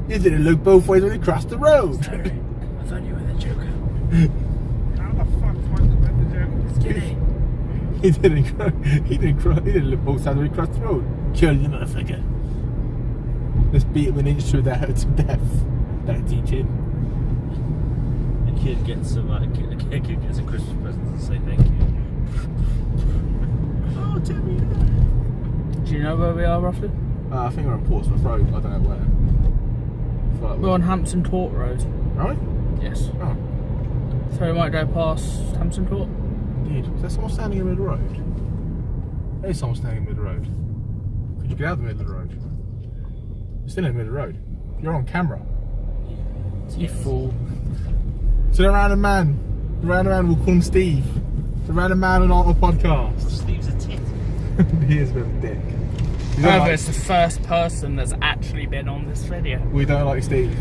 You didn't look both ways when you crossed the road. Sorry, I thought you were the Joker. How the fuck was the Joker? Skinny. He didn't look both sides when he crossed the road. Kill the motherfucker. Let's beat him an inch to death. Don't teach him. A kid gets a Christmas present and say thank you. Oh, tell me that. Do you know where we are roughly? I think we're on Portsmouth Road. I don't know where. We're on Hampton Court Road. Right? Yes. Oh, So we might go past Hampton Court. indeed. Is there someone standing in the middle of the road? There's someone standing in the middle of the road. Could you get out of the middle of the road? You're still in the middle of the road. You're on camera. You fool. So the random man, we'll call him Steve. The random man on our podcast. Steve's a tit. He is a bit of a dick. We don't However, like- it's the first person that's actually been on this video. we don't like Steve.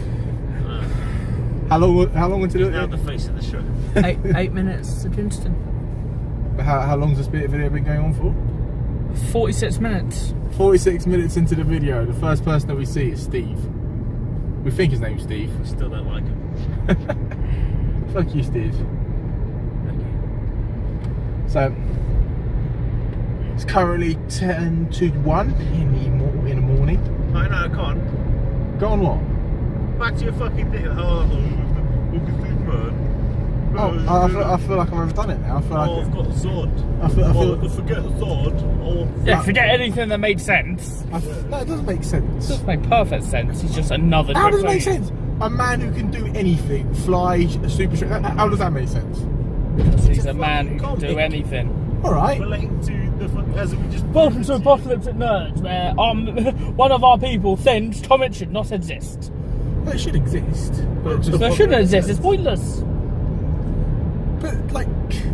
How long until Now it? the face of the show. 8 minutes to Kingston. How long's this bit of video been going on for? 46 minutes. 46 minutes into the video, the first person that we see is Steve. We think his name's Steve. Still don't like him. Fuck you, Steve. Thank you. So, it's currently 10 to 1 in the morning. I know, I can't. Go on what? Back to your fucking thing. I feel like I've overdone it now. I feel I've like got a sword. I feel- forget the sword. Yeah, forget anything that made sense. no, it doesn't make It sense. doesn't make perfect sense. He's just another How does it make kryptonian. sense? A man who can do anything, fly, super strength. How does that make sense? Because he's It's a a man who fucking can do comic. anything. All right. Relating to the fucking, as we just. Welcome to Apocalyptic Nerds, where one of our people thinks Comet should not exist. Well, it should exist, but just, So it shouldn't exist. It's pointless. but like,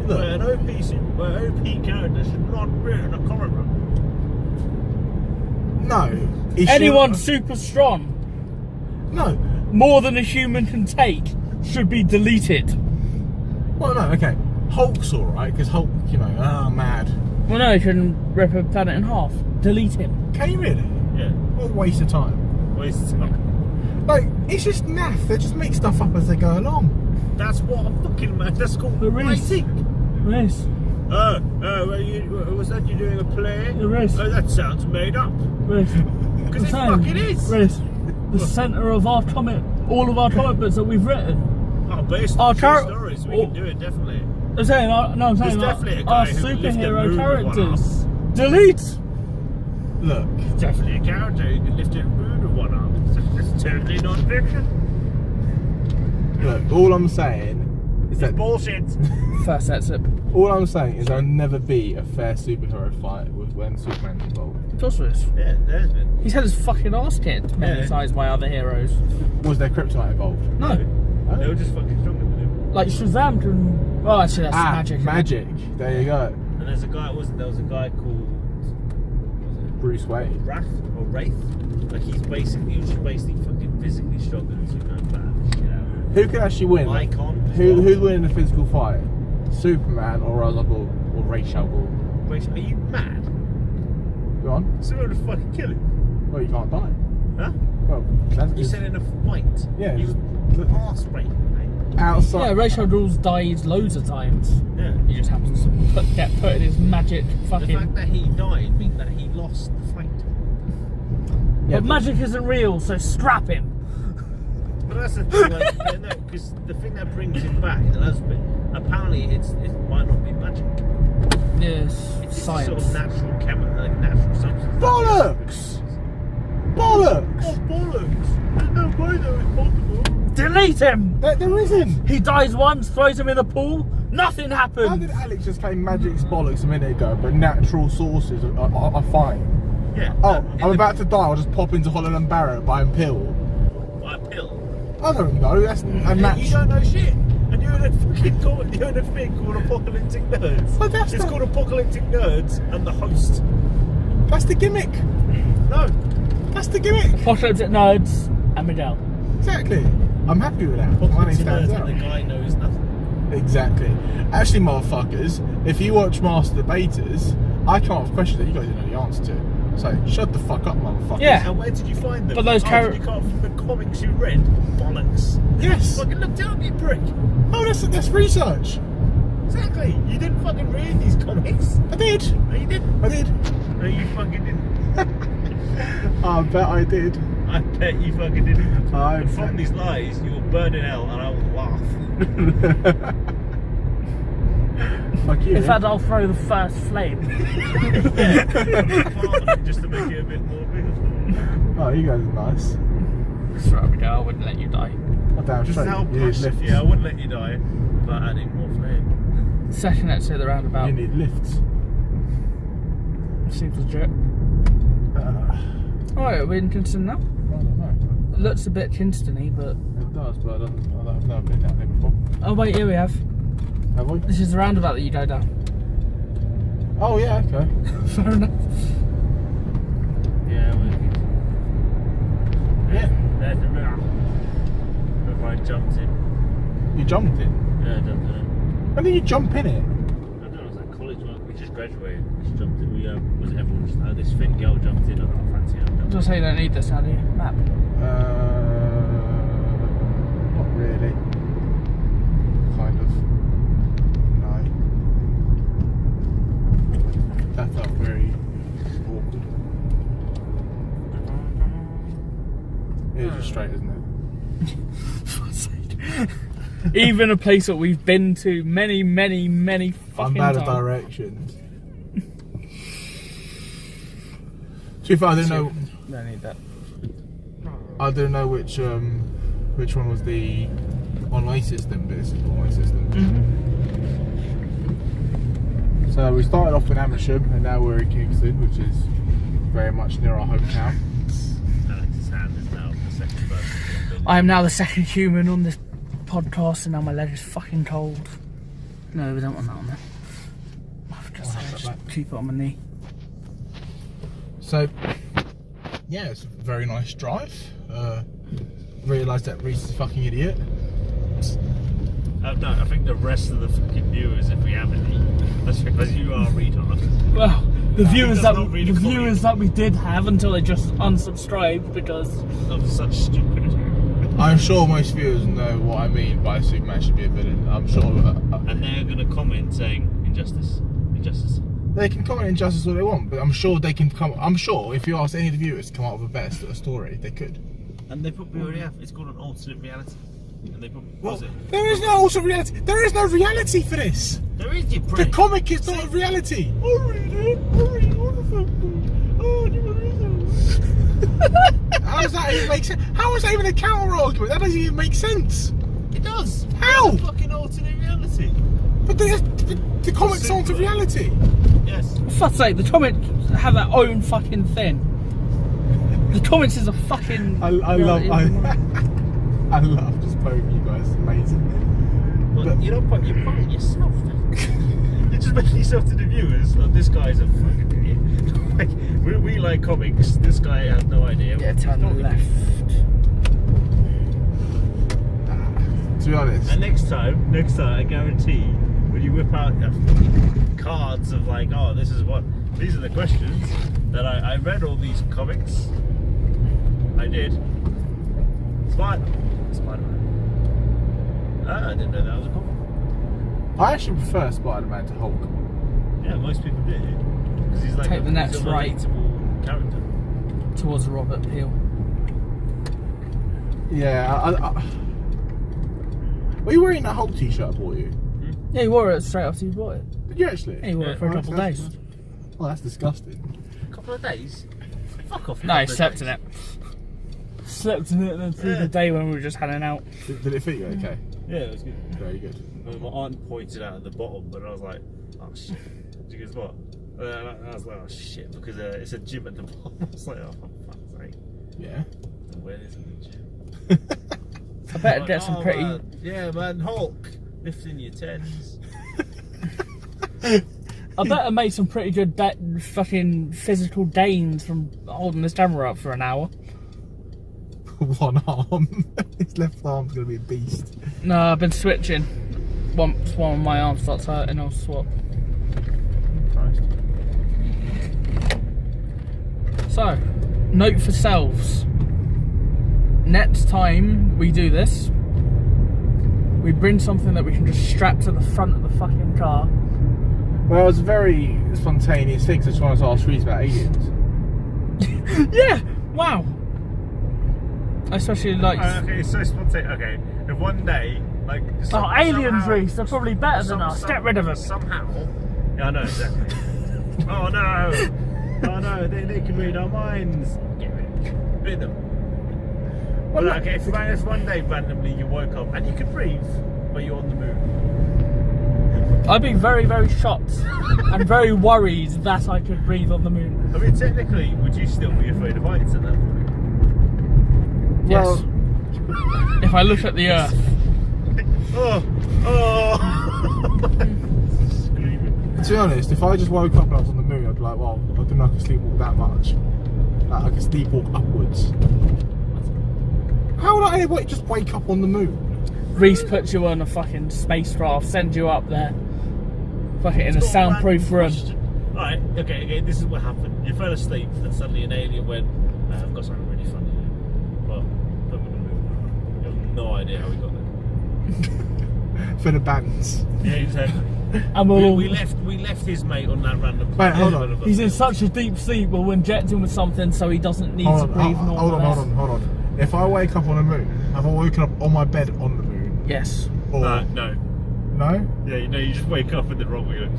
Where look, an OP character should not be in a comic book. no. He Anyone should- super strong, No. more than a human can take, should be deleted. Well, no. Okay. Hulk's all right because Hulk, mad. Well, no, he can rip a planet in half. Delete him. Can you really? Yeah. What a waste of time. Waste of time. Like, it's just naff. They just make stuff up as they go along. That's what a fucking man. That's called The race. writing. Race. Was that you doing a play? The race. Oh, that sounds made up. Race. Because it fucking is. Race. The centre of our comic, all of our comic books that we've written. Oh, based Our on true char- stories, we oh. can do it definitely. I'm saying, There's definitely a guy our who can lift a superhero moon with one characters. Delete. Look, Definitely a character who can lift a moon with one arm. That's totally non-fiction. look. All I'm saying is that Bullshit. First exit. all I'm saying is there'll never be a fair superhero fight with when Superman's involved. Of course there is. Yeah, there's been. He's had his fucking ass kicked many Yeah. times by other heroes. Was there kryptonite involved? No. They were just fucking stronger than him. Like Shazam can. Oh, actually, that's magic. isn't it? Magic. There you go. And there was a guy called Bruce Wayne. Wrath or Wraith. Like he was just basically fucking physically stronger than Superman. Bad. You know. Who could actually win? Icon. as Who'd well. win in a physical fight? Superman or Ra's al Ghul or Ra's al Ghul? Wait, are you mad? Go on. Someone would fucking kill him. Well, you can't die. Huh? Well, that's You said in a fight. Yeah. He was arse raped, mate. outside. Yeah, Rachel Rules died loads of times. Yeah. He just happens to get put in his magic The fucking. fact that he died means that he lost the fight. Yeah, but magic isn't real, so scrap him. But that's the thing, like, because the thing that brings him back in the last bit, apparently it might not be magic. Yes, It's just science. sort of natural chemical, like natural substance. Bollocks! Bollocks! Oh, bollocks! There's no way that it's possible. Delete him! There isn't. He dies once, throws him in a pool, nothing How happens. did Alex just claim magic's bollocks a minute ago, but natural sources are fine? Yeah. Oh, I'm about to die. I'll just pop into Holland and Barrett, buy a pill. Buy a pill. I don't know. That's a You don't natural. know shit. And you're in a fucking you're in a thing called Apocalyptic Nerds. But that's It's not- called Apocalyptic Nerds and the host. That's the gimmick. No. That's the gimmick. Apocalyptic Nerds and Miguel. Exactly. I'm happy with that. My name Apocalyptic stands Nerds out. and the guy knows nothing. Exactly. Actually, motherfuckers, if you watch Master Debaters, I come up with questions that you guys didn't know the answer to. So shut the fuck up, motherfuckers. Yeah. And where did you find them? But those did you come from the comics you read? Bollocks. Yes. Fucking looked it up, you prick. Oh, that's research. Exactly. You didn't fucking read these comics. I did. No, you didn't. I did. No, you fucking didn't. I bet I did. I bet you fucking didn't. I And from bet. these lies, you will burn in hell, and I will laugh. Fuck you. In fact, I'll throw the first flame. Just to make it a bit more bigger. Oh, you guys are nice. Sorry, I wouldn't let you die. Oh, damn Just straight. how You need push. lifts. Yeah, I wouldn't let you die without adding more flame. Second exit at the roundabout. You need lifts. Seems legit. I Alright, are we in Kingston now? don't know. It looks a bit Kingston-y, but... It does, but I've never been down there before. Oh wait, here we have. Have we? This is the roundabout that you go down. Oh, yeah, okay. Fair enough. Yeah, Yeah. There's the river. If I jumped in. You jumped in. Yeah, I jumped in. When did you jump in it? I don't know, it was like college work. We just graduated. We just jumped in. We was everyone just this fit girl jumped in. I don't fancy her. Just say you don't need this, how do you? Map. Not really. Kind of. No. That felt very awkward. It is just straight, isn't it? Even a place that we've been to many I'm fucking bad at times. directions. To be fair, I didn't know. Don't need that. I don't know which one was the online system, but this is the online system. So we started off in Amersham, and now we're in Kingston, which is very much near our hometown. Alex's hand is now the second person. I am now the second human on this podcast, and now my leg is fucking cold. No, we don't want that on there. I've just, I'll have that just back. keep it on my knee. So, yeah, it's a very nice drive. Realised that Reese is a fucking idiot. No, I think the rest of the fucking viewers, if we have any, that's because you are a retard. Well, the viewers does that not read a we did have until they just unsubscribed because Of such stupidity. I'm sure most viewers know what I mean by Superman should be a villain. I'm sure And they're going to comment saying, injustice. Injustice. they can comment injustice all they want, but I'm sure they can come. I'm sure if you ask any of the viewers to come up with a better story, they could. And they probably already have. It's called an alternate reality. And they probably. What was it? There is no alternate reality. There is no reality for this. There is, you The prick. comic is not a reality. I read it. What the fuck? Oh, do you want How does that even make sense? How is that even a counter argument? That doesn't even make sense. It does. How? It's a fucking alternate reality. But the comics aren't a reality. Yes. for fuck's sake, the comments have their own fucking thing. The comments is a fucking. I love just poking you guys. It's amazing. Well, But- you don't put your point yourself. You're just making yourself to the viewers. Like, this guy's a fucking idiot. Like, we like comics. This guy has no idea. Yeah, turn left. To be honest, And next time, I guarantee, when you whip out cards of like, oh, these are the questions, that I read all these comics. I did. Spider-Man. I didn't know that was a comic. I actually prefer Spider-Man to Hulk. Yeah, most people did. Because he's like Take the next he's a right. relatable character. Towards Robert Peel. Yeah, were you wearing that Hulk t-shirt I bought you? Yeah, he wore it straight after you bought it. Did you actually? Yeah, he wore it for a couple of days. Oh, that's disgusting. A couple of days? Fuck off. No, he slept in it. Slept in it and then through the day when we were just hanging out. Did it fit you okay? Yeah, it was good. Very good. My aunt pointed out at the bottom, but I was like, oh shit. She goes, what? I was like, oh shit, because it's a gym at the bottom. I was like, oh, for fuck's sake. Yeah. Where is the gym? I better Like, get some oh, pretty. Man. Yeah, man, Hulk. Lifting your tens. I bet I made some pretty good fucking physical gains from holding this camera up for an hour. One arm. His left arm's gonna be a beast. No, I've been switching. Once one of my arms starts hurting, I'll swap. Christ. So, note for selves. next time we do this, we bring something that we can just strap to the front of the fucking car. Well, it's a very spontaneous thing, so I just wanted to ask Reese about aliens. Yeah, wow. Especially like... okay, so spontaneous. Okay, if one day, like... aliens, Reese, they're probably better than us. Get rid of them. Somehow. Yeah, I know, exactly. Oh no! Oh no, they can read our minds. Get rid of them. Well, okay, if one day randomly you woke up and you could breathe, but you're on the moon. I'd be very, very shocked and very worried that I could breathe on the moon. I mean, technically, would you still be afraid of heights at that point? Yes. If I look at the Earth. Oh! Screaming. To be honest, if I just woke up and I was on the moon, I'd be like, well, I didn't know I could sleepwalk that much. Like, I could sleepwalk upwards. How would I just wake up on the moon? Reese puts you on a fucking spacecraft, sends you up there. Fucking in a soundproof room. Alright, okay, this is what happened. You fell asleep and suddenly an alien went, I've got something really funny here. Well, put me on the moon. You have no idea how we got there. For the bands. Yeah, exactly. And we left his mate on that random Wait, hold on. He's in such a deep sleep, we'll inject him with something so he doesn't need to breathe normally. Hold on. If I wake up on the moon, have I woken up on my bed on the moon? Yes. Or... No. No? Yeah, you just wake up and then wrong with you.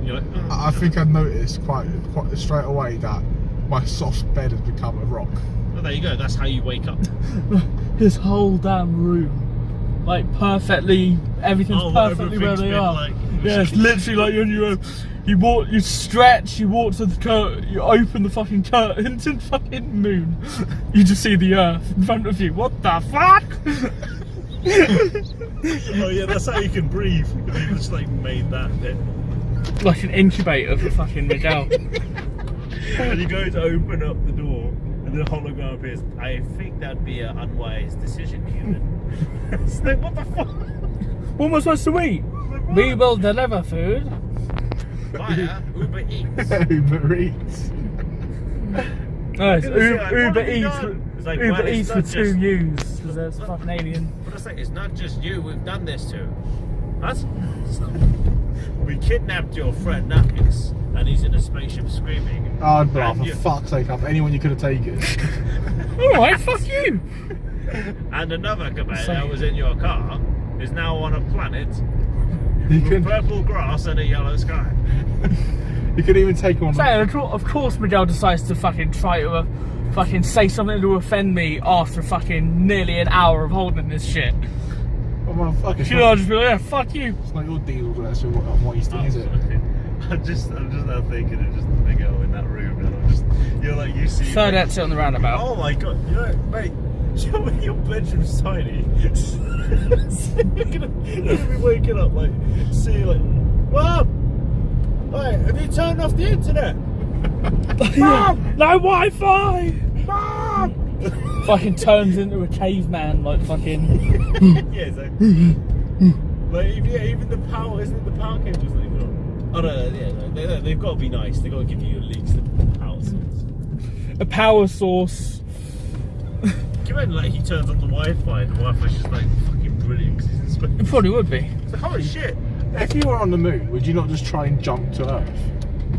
You're like, I think I'd noticed quite straight away that my soft bed has become a rock. Well, there you go. That's how you wake up. His whole damn room, like perfectly, everything's perfectly where they are. Like, yeah, it's literally like you're on your own. You stretch, you walk to the curtain, you open the fucking curtain to the fucking moon. You just see the Earth in front of you. What the fuck? Oh yeah, that's how you can breathe. They just like made that bit. Like an incubator for fucking Miguel. And you go to open up the door, and the hologram appears. I think that'd be an unwise decision, human. It's like, what the fuck? What am I supposed to eat? We will deliver food. Via Uber Eats. Uber Eats. No, it's Uber Eats. Uber Eats with two U's, because there's a fucking alien. But it's like, it's not just you we've done this to. Us? We kidnapped your friend Nuggets, and he's in a spaceship screaming. Oh, bro, for fuck's sake, up anyone you could have taken. Alright, fuck you. And another cadet that was in your car is now on a planet with purple grass and a yellow sky. You could even take one. So, of course Miguel decides to fucking try to fucking say something to offend me after fucking nearly an hour of holding this shit. Oh, motherfucker. Should I just be like, yeah, fuck you. It's not your deal, but that's what he's doing, is it? I'm just now thinking of just the Miguel in that room, and you're like, you see. Third exit on the roundabout. Oh my god, mate, your bedroom's tiny. So you're gonna be waking up like, see like, Mom! Wait, have you turned off the internet? Mom! No Wi-Fi! Mom! Fucking turns into a caveman, like fucking. Yeah, it's like even the power, isn't it the power cable's not even on? Oh no, yeah, they've got to be nice. They've got to give you at least a power source. A power source. Can you imagine like he turns on the Wi-Fi and the Wi-Fi's just like fucking brilliant because he's in space? It probably would be. It's like, holy shit! If you were on the moon, would you not just try and jump to Earth?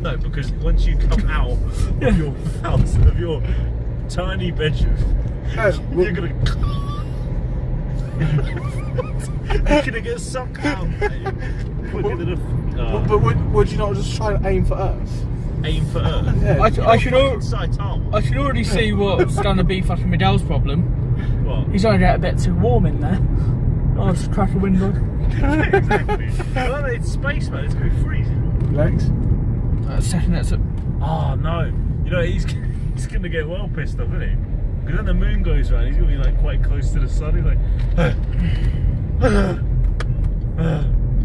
No, because once you come out of your house, of your tiny bedroom, you're gonna get sucked out. But would you not just try and aim for Earth? Aim for Earth? Yeah. I should already see what's going to be fucking Miguel's problem. What? He's going to get a bit too warm in there. I'll just crack a window. Exactly. Well, it's space, man. It's going to be freezing. Lex? Second exit. Oh no! You know he's going to get well pissed off, isn't he? Because then the moon goes around. He's going to be like quite close to the sun. He's like,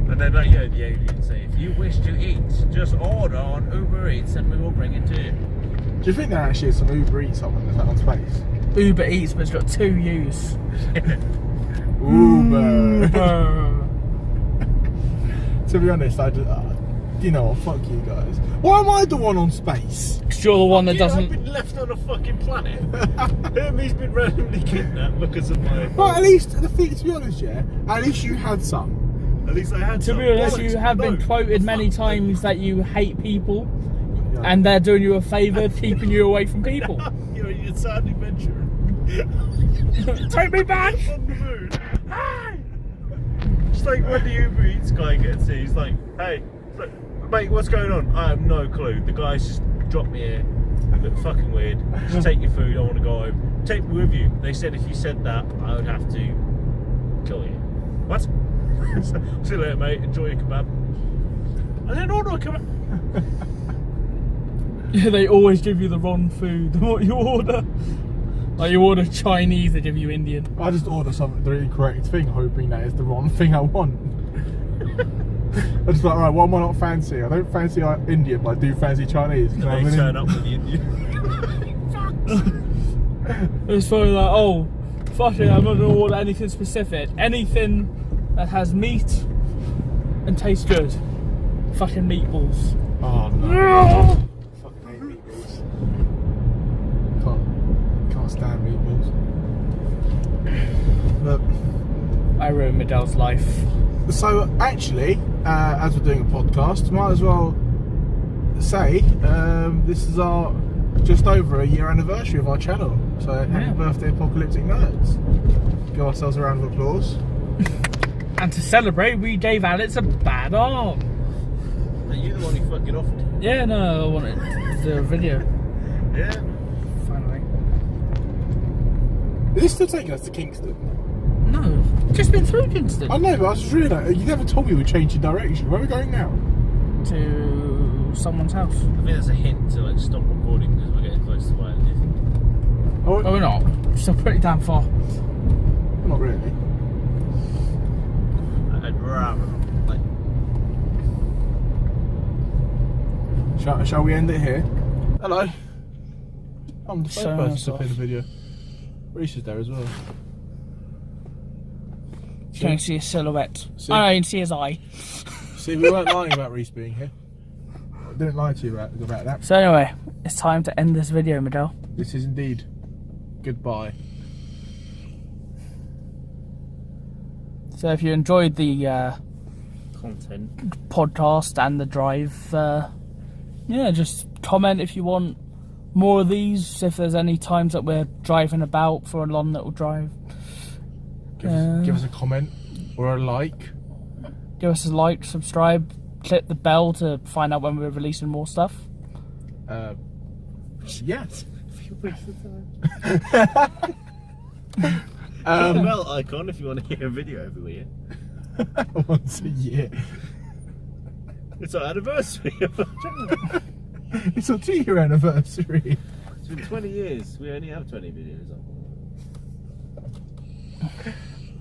and then like, the alien say, if you wish to eat, just order on Uber Eats and we will bring it to you. Do you think there actually is some Uber Eats on space? Uber Eats, but it's got two U's. Uber. To be honest, You know what? Fuck you guys. Why am I the one on space? Because you're the one that I've doesn't. been left on a fucking planet. He's been randomly kidnapped because of my. Well, at least to be honest, yeah. At least you had some. At least I had To some. be honest, Bollocks, you have been no. quoted many times that you hate people, and they're doing you a favour, keeping you away from people. You're a sad adventurer. Take me back! On the moon. Hi! It's like when the Uber Eats guy gets here, he's like, hey, mate, what's going on? I have no clue. The guy's just dropped me here. Look fucking weird. Just take your food, I want to go home. Take me with you. They said if you said that, I would have to kill you. What? See you later, mate. Enjoy your kebab. I didn't order a kebab. Yeah, they always give you the wrong food. What you order? Like you order Chinese, they give you Indian. I just order something the incorrect thing, hoping that is the wrong thing I want. I just like, right, what am I not fancy? I don't fancy Indian, but I do fancy Chinese. Can I They have an turn up with the Indian. It's probably like, oh, fuck it, I'm not gonna order anything specific. Anything that has meat and tastes good. Fucking meatballs. Oh no. Fucking hate meatballs. Can't stand meatballs. But I ruined Midell's life. so actually, as we're doing a podcast, might as well say this is our just over a year anniversary of our channel. So happy birthday, Apocalyptic Nerds! Give ourselves a round of applause. And to celebrate, we gave Alex a bad arm. Are you the one who fucking offered it? Yeah, no, I wanted to do a video. Yeah. Finally. Is this still taking us to Kingston? No, just been through Kingston. I know, but I was just realising you never told me we were changing direction. Where are we going now? To someone's house. I think that's a hint to like stop recording because we're getting close to where I live. Oh, Oh, we're not. We're still pretty damn far. not really. I'd rather like. Shall we end it here? Hello. I'm the So first person to off. play the video. Reese is there as well. You can see his silhouette. See? Oh, no, you can see his eye. See, we weren't lying about Reese being here. I didn't lie to you about that. So anyway, it's time to end this video, Midell. This is indeed goodbye. So if you enjoyed the Content. podcast and the drive, yeah, just comment if you want more of these. If there's any times that we're driving about for a long little drive, Give us a comment or a like. give us a like, subscribe, click the bell to find out when we're releasing more stuff. Yes. The bell icon if you want to hear a video every week. Once a year. It's our anniversary of our channel. It's our 2-year anniversary. It's been 20 years. We only have 20 videos up.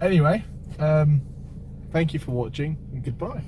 Anyway, thank you for watching and goodbye.